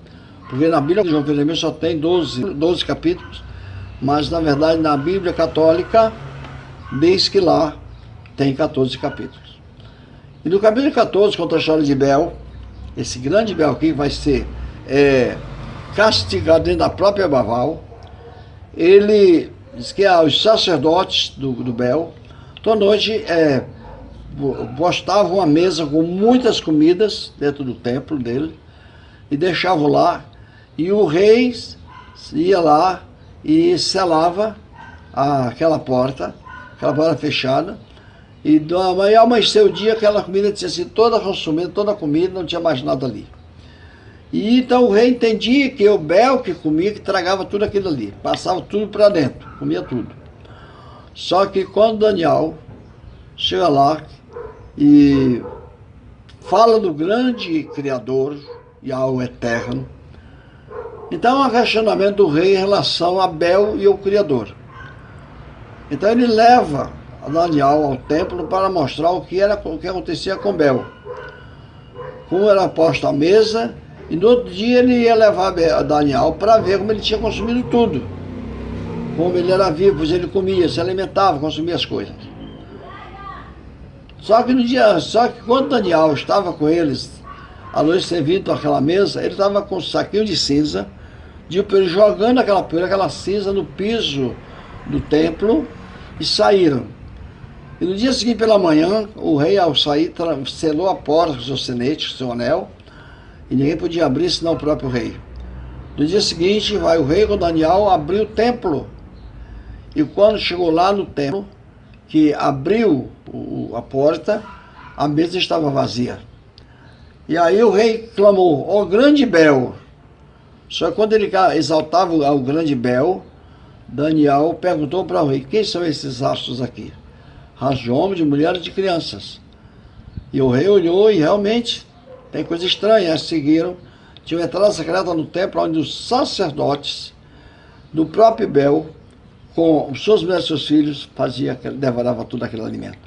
porque na Bíblia de João Jeremias só tem 12 capítulos, mas na verdade na Bíblia católica diz que lá tem 14 capítulos. E no capítulo 14 conta a história de Bel, esse grande Bel aqui vai ser castigado dentro da própria Baval. Ele diz que os sacerdotes do Bel toda noite postavam uma mesa com muitas comidas dentro do templo dele e deixavam lá, e o rei ia lá e selava aquela porta fechada, e ao amanhecer o dia aquela comida tinha sido toda consumida, toda a comida, não tinha mais nada ali. E então o rei entendia que o Bel que comia, que tragava tudo aquilo ali, passava tudo para dentro, comia tudo. Só que quando Daniel chega lá e fala do grande Criador e ao Eterno, então há um questionamento do rei em relação a Bel e ao Criador. Então ele leva a Daniel ao templo para mostrar o que acontecia com Bel. Como era posta a mesa, e no outro dia ele ia levar a Daniel para ver como ele tinha consumido tudo. Como ele era vivo, pois ele comia, se alimentava, consumia as coisas. Só que quando Daniel estava com eles, à noite servindo aquela mesa, ele estava com um saquinho de cinza, jogando aquela cinza no piso do templo, e saíram. E no dia seguinte pela manhã, o rei ao sair selou a porta com seu sinete, com seu anel, e ninguém podia abrir senão o próprio rei. No dia seguinte, vai o rei com Daniel abrir o templo. E quando chegou lá no templo, que abriu a porta, a mesa estava vazia. E aí o rei clamou, ó grande Bel. Só que quando ele exaltava o grande Bel, Daniel perguntou para o rei, quem são esses astros aqui? Raios de homens, de mulheres e de crianças. E o rei olhou e realmente tem coisa estranha. Eles seguiram, tinham entrada secreta no templo, onde os sacerdotes do próprio Bel, com suas mulheres e seus filhos, devorava todo aquele alimento.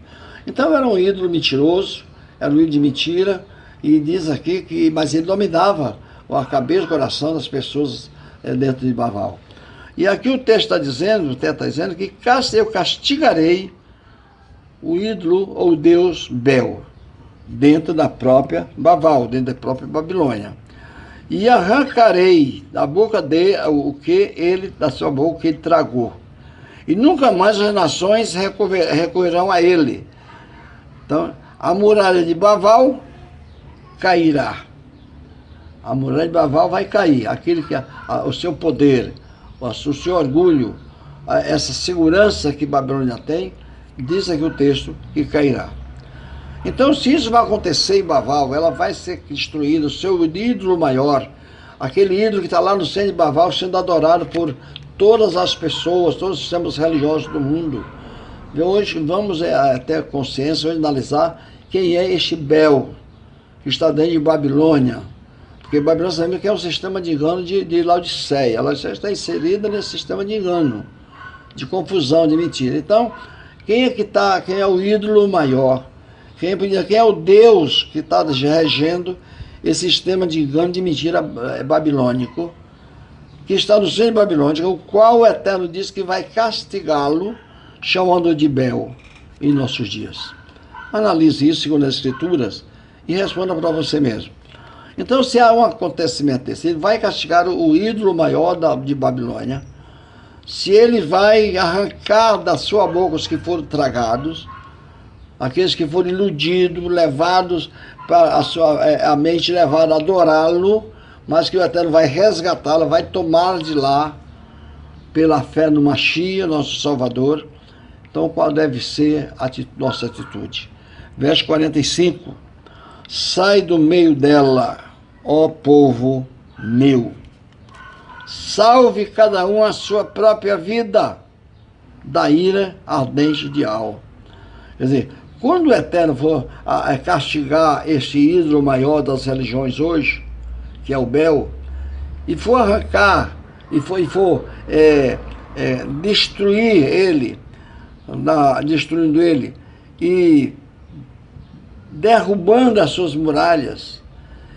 Então era um ídolo mentiroso, era um ídolo de mentira, e diz aqui mas ele dominava a cabeça e o coração das pessoas dentro de Baval. E aqui o texto está dizendo, que eu castigarei o ídolo ou Deus Bel, dentro da própria Baval, dentro da própria Babilônia. E arrancarei da boca dele da sua boca o que ele tragou. E nunca mais as nações recorrerão a ele. Então, a muralha de Baval cairá. A muralha de Baval vai cair. Aquele que o seu poder, o seu orgulho, essa segurança que Babilônia tem, diz aqui o texto que cairá. Então, se isso vai acontecer em Baval, ela vai ser destruída, o seu ídolo maior, aquele ídolo que está lá no centro de Baval, sendo adorado por todas as pessoas, todos os sistemas religiosos do mundo. Hoje vamos ter consciência, vamos analisar quem é este Bel, que está dentro de Babilônia. Porque Babilônia sabe que é um sistema de engano de Laodiceia. Ela já está inserida nesse sistema de engano, de confusão, de mentira. Então, quem é o ídolo maior? Quem é o Deus que está regendo esse sistema de engano, de mentira babilônico, que está no centro de Babilônia, o qual o Eterno diz que vai castigá-lo, chamando de Bel, em nossos dias. Analise isso segundo as Escrituras e responda para você mesmo. Então, se há um acontecimento desse, ele vai castigar o ídolo maior de Babilônia, se ele vai arrancar da sua boca os que foram tragados, aqueles que foram iludidos, levados para a mente levada a adorá-lo, mas que o Eterno vai resgatá-la, vai tomá-la de lá, pela fé no Mashiach, nosso Salvador. Então, qual deve ser a nossa atitude? Verso 45. Sai do meio dela, ó povo meu. Salve cada um a sua própria vida da ira ardente de Al. Quer dizer, quando o Eterno for castigar esse ídolo maior das religiões hoje, que é o Bel, e for arrancar, e for destruir ele, destruindo ele, e derrubando as suas muralhas,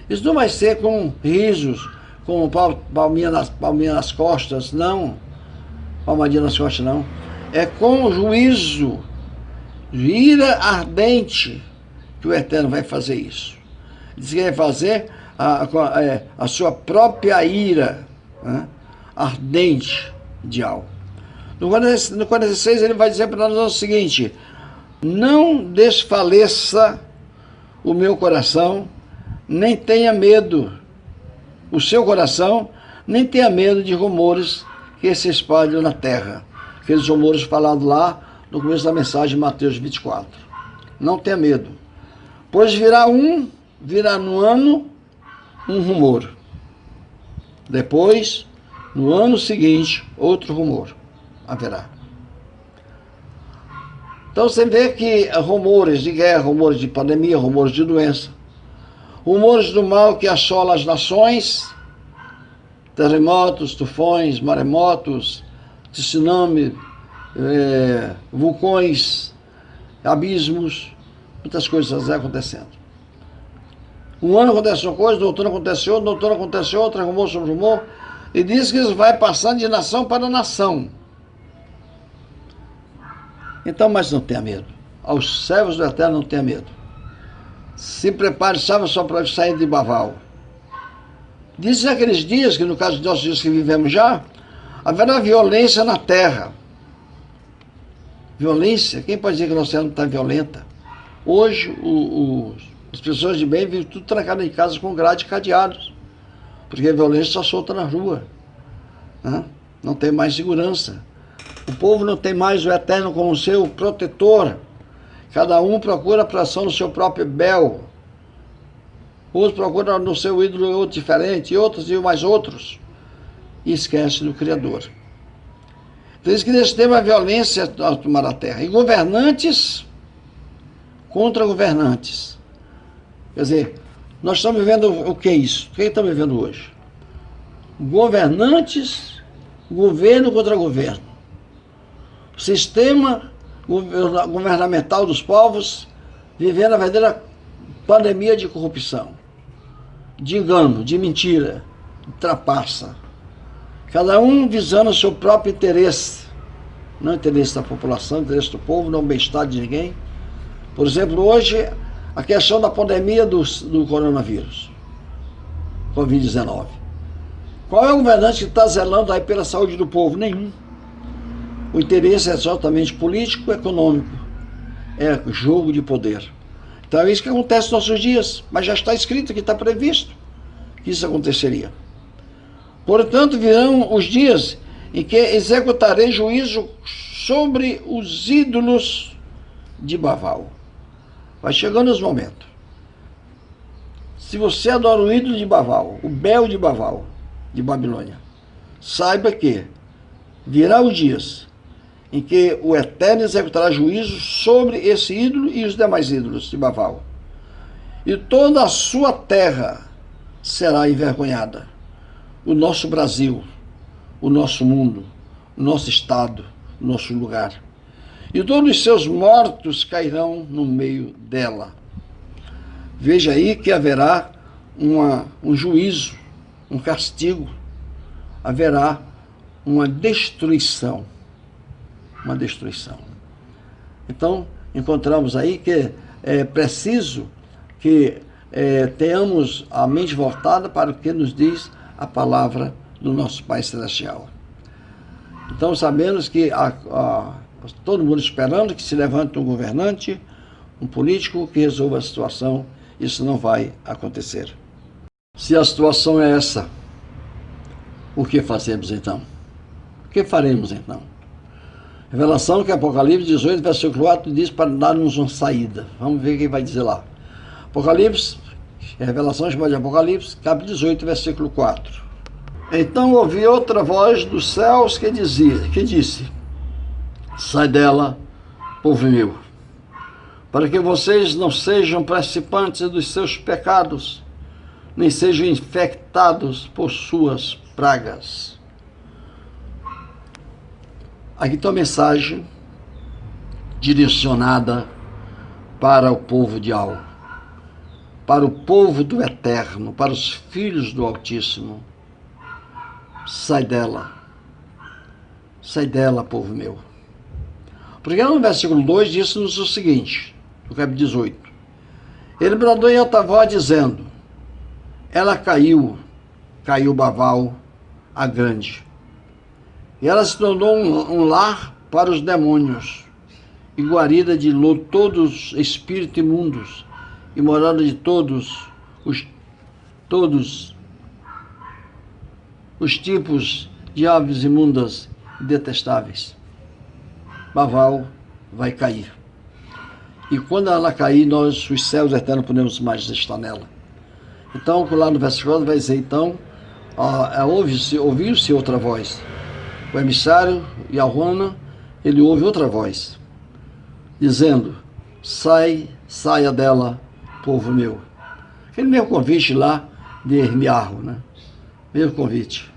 isso não vai ser com risos, com palminha nas costas, não. Palmadinha nas costas, não. É com juízo, ira ardente, que o Eterno vai fazer isso. Diz que vai fazer a sua própria ira, né, ardente de algo. No 46 ele vai dizer para nós o seguinte: não desfaleça o meu coração, nem tenha medo o seu coração, nem tenha medo de rumores que se espalham na terra. Aqueles rumores falados lá no começo da mensagem de Mateus 24. Não tenha medo, pois virá no ano um rumor. Depois, no ano seguinte, outro rumor haverá. Então você vê que rumores de guerra, rumores de pandemia, rumores de doença, rumores do mal que assola as nações, terremotos, tufões, maremotos, tsunami, vulcões, abismos, muitas coisas acontecendo. Um ano aconteceu uma coisa, no outro ano aconteceu outra, rumor sobre rumor, e diz que isso vai passando de nação para nação. Então, mas não tenha medo. Aos servos do Eterno não tenha medo. Se prepare, salve só para sair de Baval. Diz naqueles dias, que no caso dos nossos dias que vivemos já, haverá violência na terra. Violência? Quem pode dizer que a nossa terra não está violenta? Hoje, as pessoas de bem vivem tudo trancado em casa com grade e cadeados, porque a violência está solta na rua, né? Não tem mais segurança. O povo não tem mais o Eterno como seu protetor. Cada um procura a proteção do seu próprio Bel. Outros procuram no seu ídolo outro diferente, e outros e mais outros, e esquece do Criador. Então, isso que nesse tempo a violência tomar a terra. E governantes contra governantes. Quer dizer, nós estamos vivendo o que é isso? O que estamos vivendo hoje? Governantes, governo contra governo. O sistema governamental dos povos vivendo a verdadeira pandemia de corrupção, de engano, de mentira, de trapaça. Cada um visando o seu próprio interesse, não o interesse da população, o interesse do povo, não o bem-estar de ninguém. Por exemplo, hoje, a questão da pandemia do coronavírus, Covid-19. Qual é o governante que está zelando aí pela saúde do povo? Nenhum. O interesse é exatamente político, econômico. É jogo de poder. Então é isso que acontece nos nossos dias, mas já está escrito que está previsto que isso aconteceria. Portanto, virão os dias em que executarei juízo sobre os ídolos de Baal. Vai chegando os momentos. Se você adora o ídolo de Baal, o Bel de Baal, de Babilônia, saiba que virá os dias em que o Eterno executará juízo sobre esse ídolo e os demais ídolos de Baal. E toda a sua terra será envergonhada. O nosso Brasil, o nosso mundo, o nosso estado, o nosso lugar. E todos os seus mortos cairão no meio dela. Veja aí que haverá um juízo, um castigo, haverá uma destruição. Uma destruição. Então, encontramos aí que é preciso que tenhamos a mente voltada para o que nos diz a palavra do nosso Pai Celestial. Então, sabemos que todo mundo esperando que se levante um governante, um político que resolva a situação. Isso não vai acontecer. Se a situação é essa, o que fazemos então? O que faremos então? Revelação que Apocalipse 18, versículo 4 diz para darmos uma saída. Vamos ver o que vai dizer lá. Apocalipse, Revelação chamada de Apocalipse, capítulo 18, versículo 4. Então ouvi outra voz dos céus que disse: sai dela, povo meu, para que vocês não sejam participantes dos seus pecados, nem sejam infectados por suas pragas. Aqui está a mensagem direcionada para o povo de Al, para o povo do Eterno, para os filhos do Altíssimo. Sai dela, povo meu. Porque no versículo 2 diz-nos o seguinte, no capítulo 18. Ele bradou em alta voz dizendo: ela caiu Baal a grande. E ela se tornou um lar para os demônios, e guarida de todos espíritos imundos, e morada de todos os tipos de aves imundas e detestáveis. Baal vai cair. E quando ela cair, nós, os céus eternos, podemos mais estar nela. Então, lá no versículo 4 vai dizer, então, ouviu-se outra voz. O emissário, Yahuana, ele ouve outra voz, dizendo: saia dela, povo meu. Aquele mesmo convite lá de Irmiarro, né? Mesmo convite.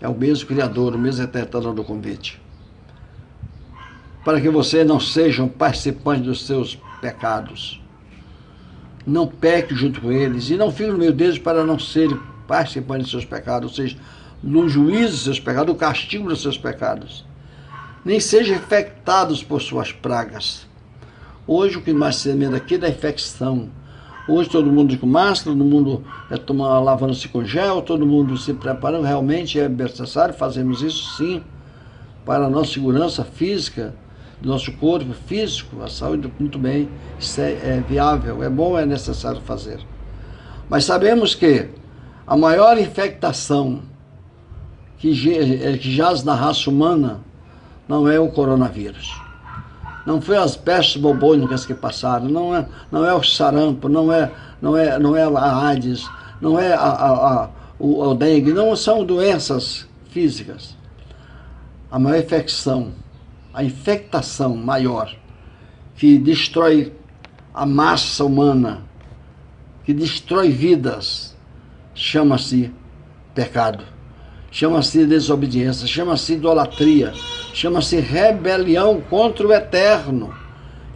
É o mesmo Criador, o mesmo Eterno do convite. Para que vocês não sejam participantes dos seus pecados. Não peque junto com eles e não fique no meio deles para não serem participantes dos seus pecados, ou seja, no juízo dos seus pecados, no castigo dos seus pecados. Nem sejam infectados por suas pragas. Hoje o que mais se medo aqui é da infecção. Hoje todo mundo com máscara, todo mundo lavando-se com gel, todo mundo se preparando. Realmente é necessário fazermos isso sim, para a nossa segurança física, do nosso corpo físico, a saúde, muito bem, isso é viável, é bom, é necessário fazer. Mas sabemos que a maior infectação que jaz na raça humana não é o coronavírus. não foi as pestes bubônicas que passaram, não é o sarampo, não é a AIDS, não é o dengue, não são doenças físicas. A maior infecção, a infectação maior, que destrói a massa humana, que destrói vidas, chama-se pecado, chama-se desobediência, chama-se idolatria, chama-se rebelião contra o eterno.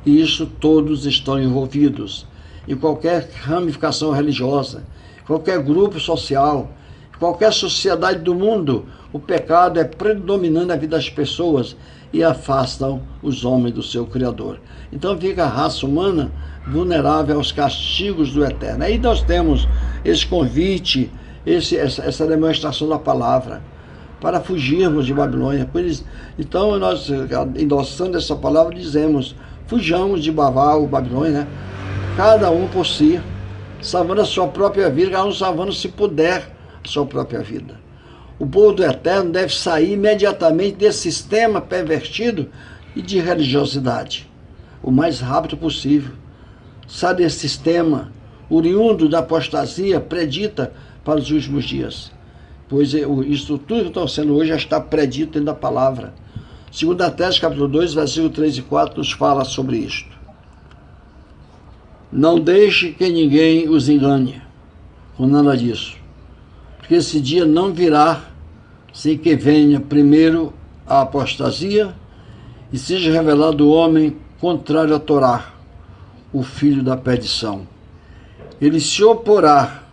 E isso todos estão envolvidos. Em qualquer ramificação religiosa, qualquer grupo social, qualquer sociedade do mundo, o pecado é predominante na vida das pessoas e afastam os homens do seu Criador. Então fica a raça humana vulnerável aos castigos do eterno. Aí nós temos esse convite, essa demonstração da palavra, para fugirmos de Babilônia. Então nós, endossando essa palavra, dizemos, fujamos de Babilônia, né? Cada um por si, salvando a sua própria vida, cada um salvando, se puder, a sua própria vida. O povo do eterno deve sair imediatamente desse sistema pervertido e de religiosidade, o mais rápido possível. Sai desse sistema oriundo da apostasia predita para os últimos dias, pois isso tudo que estou sendo hoje já está predito dentro da palavra. 2 Tessalonicenses capítulo 2, versículo 3 e 4 nos fala sobre isto. Não deixe que ninguém os engane com nada disso, porque esse dia não virá sem que venha primeiro a apostasia e seja revelado o homem contrário à Torá, o filho da perdição. Ele se oporá,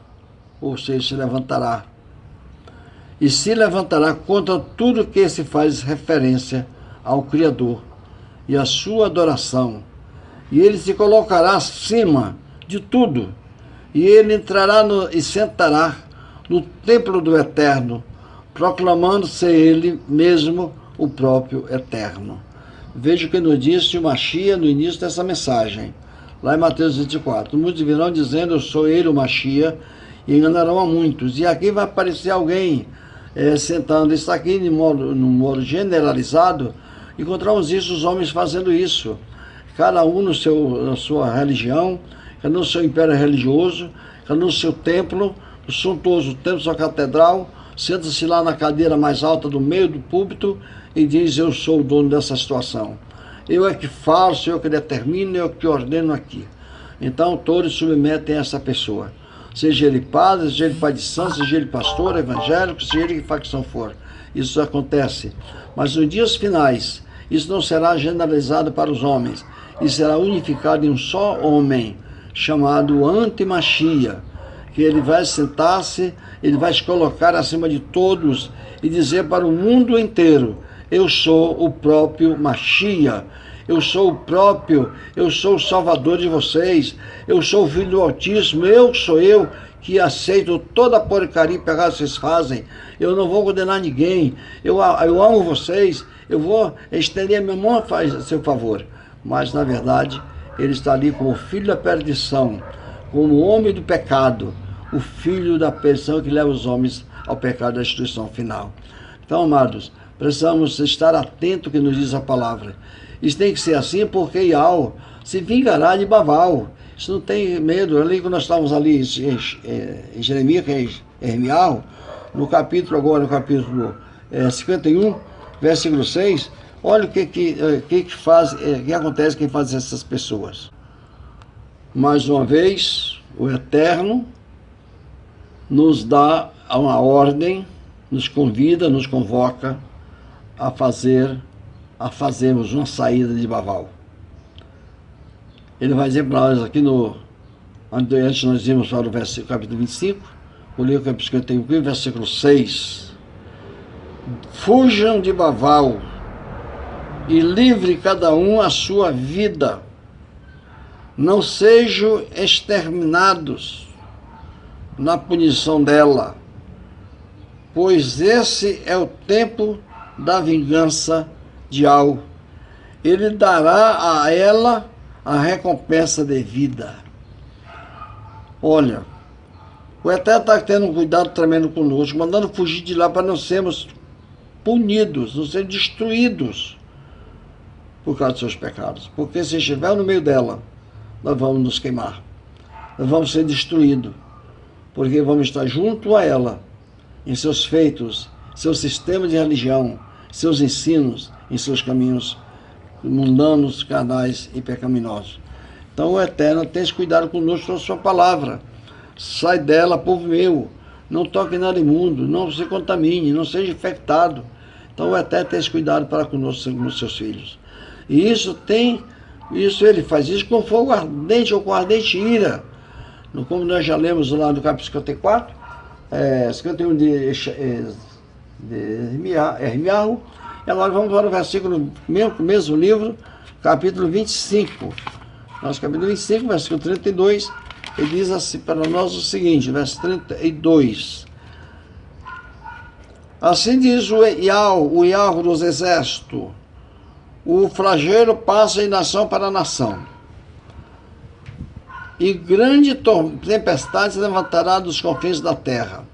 ou seja, se levantará, e se levantará contra tudo que se faz referência ao Criador e à sua adoração. E ele se colocará acima de tudo, e ele entrará e sentará no templo do Eterno, proclamando ser ele mesmo o próprio Eterno. Veja o que nos disse o Machia no início dessa mensagem, lá em Mateus 24. Muitos virão dizendo, eu sou ele, o Machia, e enganarão a muitos. E aqui vai aparecer alguém sentando. Isso aqui, de modo generalizado, encontramos isso, os homens fazendo isso. Cada um na sua religião, cada um no seu império religioso, cada um no seu templo, o suntuoso templo, sua catedral, senta-se lá na cadeira mais alta do meio do púlpito e diz, eu sou o dono dessa situação. Eu é que faço, eu que determino, eu que ordeno aqui. Então todos submetem a essa pessoa. Seja ele padre, seja ele pai de santo, seja ele pastor, evangélico, seja ele que facção for. Isso acontece. Mas nos dias finais, isso não será generalizado para os homens. E será unificado em um só homem, chamado Antimachia, que ele vai sentar-se, ele vai se colocar acima de todos e dizer para o mundo inteiro, eu sou o próprio Machia, eu sou o Salvador de vocês, eu sou o Filho do Altíssimo, sou eu que aceito toda a porcaria que vocês fazem, eu não vou condenar ninguém, eu amo vocês, eu vou estender a minha mão a seu favor. Mas, na verdade, ele está ali como filho da perdição, como homem do pecado, o filho da perdição que leva os homens ao pecado da destruição final. Então, amados, precisamos estar atentos ao que nos diz a palavra. Isso tem que ser assim porque Iau se vingará de Baval. Isso não tem medo. Ali, quando nós estávamos ali em Jeremias, que é Ermial, no capítulo 51, versículo 6, olha o que acontece, quem faz essas pessoas. Mais uma vez, o Eterno nos dá uma ordem, nos convida, nos convoca a fazermos uma saída de Baval. Ele vai dizer para nós aqui antes nós íamos para o capítulo 25, o livro capítulo 51, versículo 6. Fujam de Baval e livre cada um a sua vida. Não sejam exterminados na punição dela, pois esse é o tempo da vingança de Iau. Ele dará a ela a recompensa devida. Olha, o Eterno está tendo um cuidado tremendo conosco, mandando fugir de lá para não sermos punidos, não sermos destruídos por causa dos seus pecados. Porque se estiver no meio dela, nós vamos nos queimar. Nós vamos ser destruídos. Porque vamos estar junto a ela, em seus feitos, seu sistema de religião, seus ensinos, em seus caminhos mundanos, carnais e pecaminosos. Então o Eterno tem cuidado conosco com a sua palavra. Sai dela, povo meu, não toque nada imundo, não se contamine, não seja infectado. Então o Eterno tem esse cuidado para conosco, com os seus filhos. E ele faz isso com fogo ardente ou com ardente ira. Como nós já lemos lá no capítulo 54, 51 de Irmiyahu. E agora vamos para o versículo, mesmo livro, capítulo 25. Nosso capítulo 25, versículo 32, ele diz assim para nós o seguinte, verso 32. Assim diz o Yahweh dos exércitos, o flagelo passa de nação para nação, e grande tempestade se levantará dos confins da terra.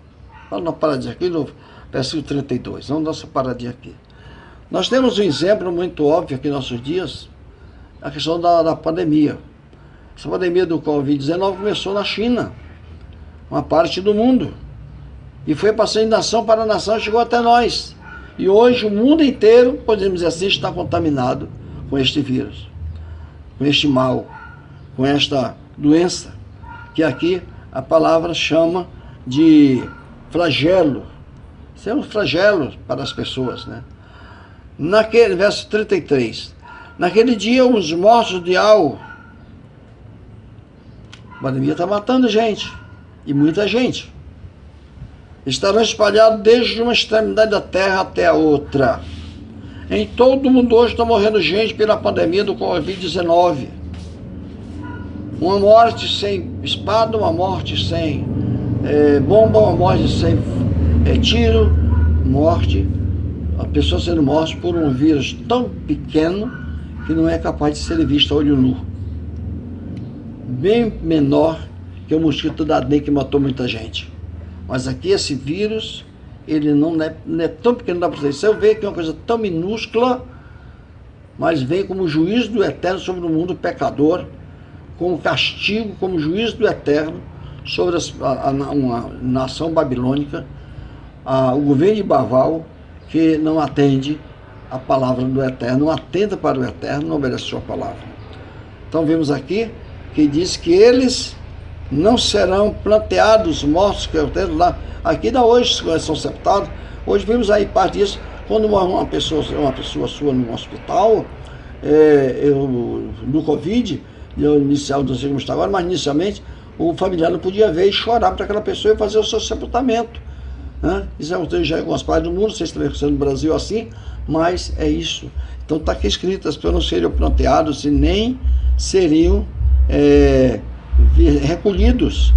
Vamos dar uma paradinha aqui no versículo 32, vamos dar essa paradinha aqui. Nós temos um exemplo muito óbvio aqui em nossos dias, a questão da pandemia. Essa pandemia do Covid-19 começou na China, uma parte do mundo, e foi passando de nação para nação, chegou até nós. E hoje o mundo inteiro, podemos dizer assim, está contaminado com este vírus, com este mal, com esta doença, que aqui a palavra chama de flagelo. Isso é um flagelo para as pessoas, né? Naquele verso 33, naquele dia os mortos de Al, a pandemia está matando gente, e muita gente, estarão espalhados desde uma extremidade da terra até a outra. Em todo o mundo hoje está morrendo gente pela pandemia do Covid-19. Uma morte sem espada, uma morte sem bomba, uma morte sem tiro, morte, a pessoa sendo morta por um vírus tão pequeno que não é capaz de ser visto a olho nu. Bem menor que o mosquito da dengue que matou muita gente. Mas aqui esse vírus, ele não é tão pequeno, não dá para você ver que é uma coisa tão minúscula, mas vem como juízo do Eterno sobre o mundo pecador, como castigo, como juízo do Eterno sobre uma nação babilônica, o governo de Baval, que não atende a palavra do Eterno, não atenta para o Eterno, não obedece a sua palavra. Então vemos aqui que diz que eles não serão planteados, mortos, que eu tenho lá, aqui da hoje são sepultados. Hoje vimos aí parte disso, quando morre uma pessoa sua no hospital, no Covid, inicial não sei como está agora, mas inicialmente o familiar não podia ver e chorar para aquela pessoa e fazer o seu sepultamento. Né? Isso já em algumas partes do mundo, não sei se está acontecendo no Brasil assim, mas é isso. Então está aqui escrito, as pessoas não seriam planteados e nem seriam recolhidos,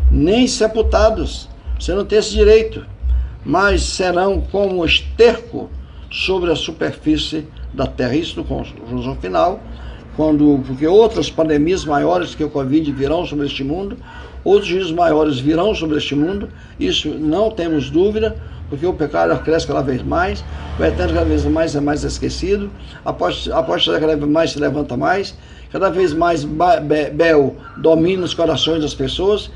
nem sepultados. Você não tem esse direito, mas serão como esterco sobre a superfície da terra. Isso no conclusão final, porque outras pandemias maiores que o Covid virão sobre este mundo, outros juízos maiores virão sobre este mundo, isso não temos dúvida, porque o pecado cresce cada vez mais, o Eterno cada vez mais é mais esquecido, a aposta cada vez mais se levanta mais, cada vez mais Bel domina os corações das pessoas,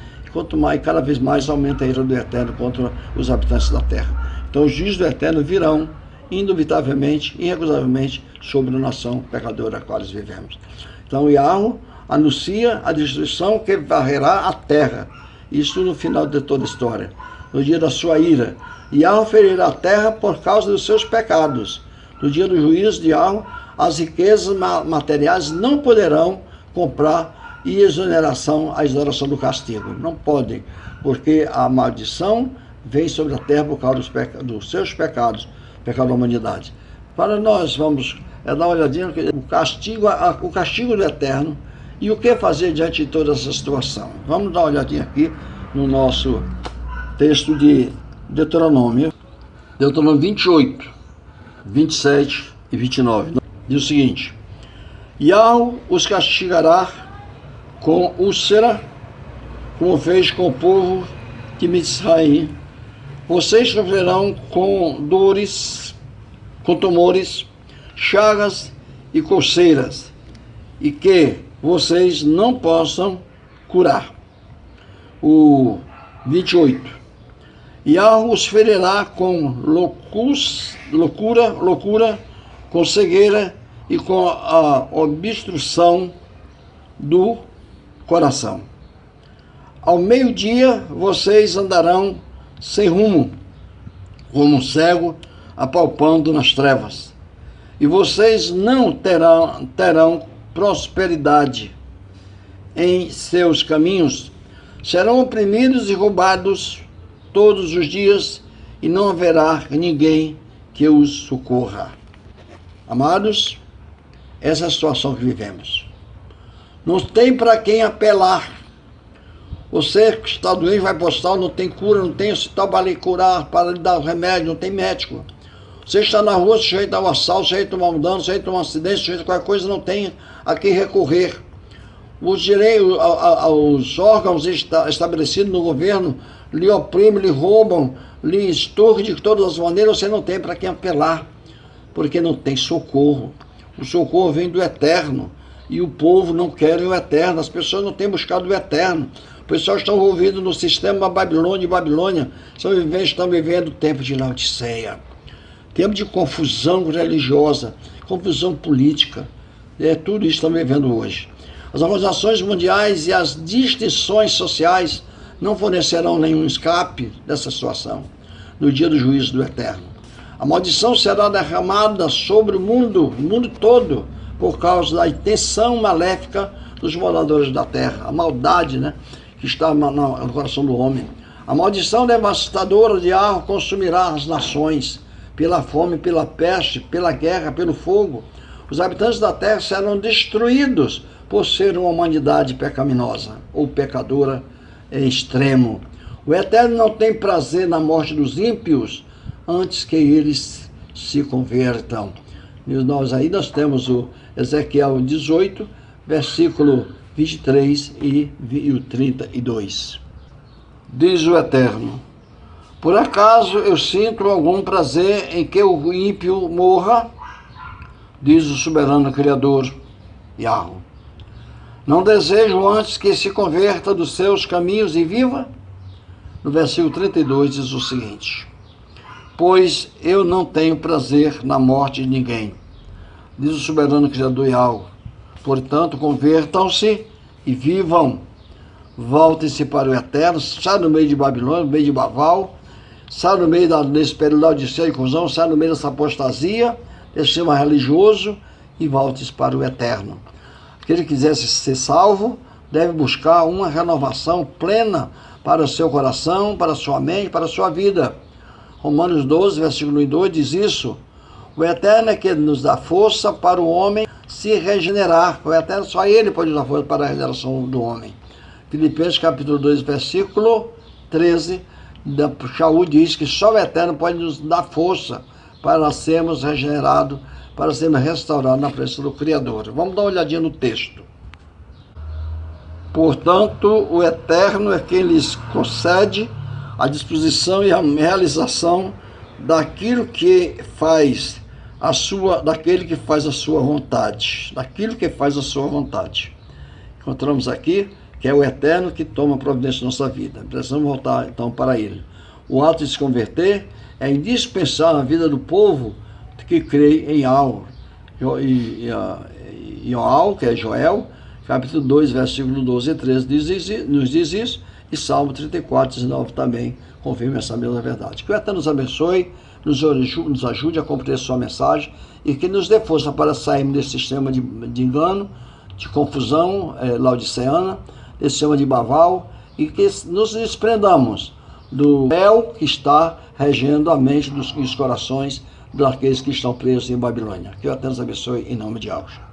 cada vez mais aumenta a ira do Eterno contra os habitantes da terra. Então os juízos do Eterno virão, indubitavelmente, irrecusavelmente, sobre a nação pecadora a qual vivemos. Então Yahweh anuncia a destruição que varrerá a terra. Isso no final de toda a história. No dia da sua ira, Yahweh ferirá a terra por causa dos seus pecados. No dia do juízo de Yahweh, as riquezas materiais não poderão comprar a exoneração do castigo. Não podem, porque a maldição vem sobre a terra por causa dos seus pecados, pecado da humanidade. Para nós vamos dar uma olhadinha no o castigo do Eterno e o que fazer diante de toda essa situação. Vamos dar uma olhadinha aqui no nosso texto de Deuteronômio 28, 27 e 29. Diz o seguinte: Yahweh os castigará com úlcera, como fez com o povo de Mitzraim. Vocês sofrerão com dores, com tumores, chagas e coceiras, e que vocês não possam curar. O 28. E os ferirá com loucura, com cegueira e com a obstrução do coração. Ao meio-dia vocês andarão sem rumo, como um cego apalpando nas trevas. E vocês não terão prosperidade em seus caminhos, serão oprimidos e roubados todos os dias, e não haverá ninguém que os socorra. Amados, essa é a situação que vivemos. Não tem para quem apelar. Você que está doente vai para o hospital, não tem cura, não tem hospital para lhe curar, para lhe dar remédio, não tem médico. Você está na rua, sujeito a um assalto, sujeito a um dano, sujeito a um acidente, sujeito a qualquer coisa, não tem a quem recorrer. Os órgãos estabelecidos no governo lhe oprimem, lhe roubam, lhe extorquem de todas as maneiras, você não tem para quem apelar, porque não tem socorro. O socorro vem do eterno, e o povo não quer o eterno, as pessoas não têm buscado o eterno. O pessoal está envolvido no sistema Babilônia, estão vivendo o tempo de Laodiceia, tempo de confusão religiosa, confusão política. Tudo isso estamos vivendo hoje. As organizações mundiais e as distinções sociais não fornecerão nenhum escape dessa situação no dia do juízo do Eterno. A maldição será derramada sobre o mundo todo, por causa da intenção maléfica dos moradores da terra, a maldade, que está no coração do homem. A maldição devastadora de Ar consumirá as nações, pela fome, pela peste, pela guerra, pelo fogo. Os habitantes da terra serão destruídos por ser uma humanidade pecaminosa ou pecadora em extremo. O Eterno não tem prazer na morte dos ímpios antes que eles se convertam. E nós temos o Ezequiel 18, versículo 23 e o 32. Diz o Eterno: por acaso eu sinto algum prazer em que o ímpio morra? Diz o soberano Criador, Yahweh. Não desejo antes que se converta dos seus caminhos e viva? No versículo 32 diz o seguinte: pois eu não tenho prazer na morte de ninguém, diz o soberano Criador Yahweh. Portanto, convertam-se e vivam, voltem-se para o Eterno, sai do meio de Babilônia, no meio de Baval, sai no meio desse período de Laodiceia e confusão, sai no meio dessa apostasia, desse sistema religioso, e volte-se para o Eterno. Aquele que quisesse ser salvo deve buscar uma renovação plena para o seu coração, para a sua mente, para a sua vida. Romanos 12, versículo 1 e 2 diz isso: o Eterno é que nos dá força para o homem se regenerar. O Eterno, só Ele pode nos dar força para a regeneração do homem. Filipenses capítulo 2, versículo 13, Shaul diz que só o Eterno pode nos dar força para sermos regenerados, para sermos restaurados na presença do Criador. Vamos dar uma olhadinha no texto. Portanto, o Eterno é quem lhes concede a disposição e a realização daquilo que faz daquele que faz a sua vontade, daquilo que faz a sua vontade. Encontramos aqui que é o Eterno que toma providência na nossa vida. Precisamos voltar então para Ele. O ato de se converter é indispensável na vida do povo que crê em Yahweh. Yahweh, que é Joel, capítulo 2, versículo 12 e 13, nos diz isso, e Salmo 34, 19 também confirma essa mesma verdade. Que o Eterno nos abençoe, nos ajude a compreender sua mensagem e que nos dê força para sairmos desse sistema de engano, de confusão laodiceana, desse sistema de Baval, e que nos desprendamos do véu que está regendo a mente e os corações daqueles que estão presos em Babilônia. Que o Eterno nos abençoe em nome de Yahweh.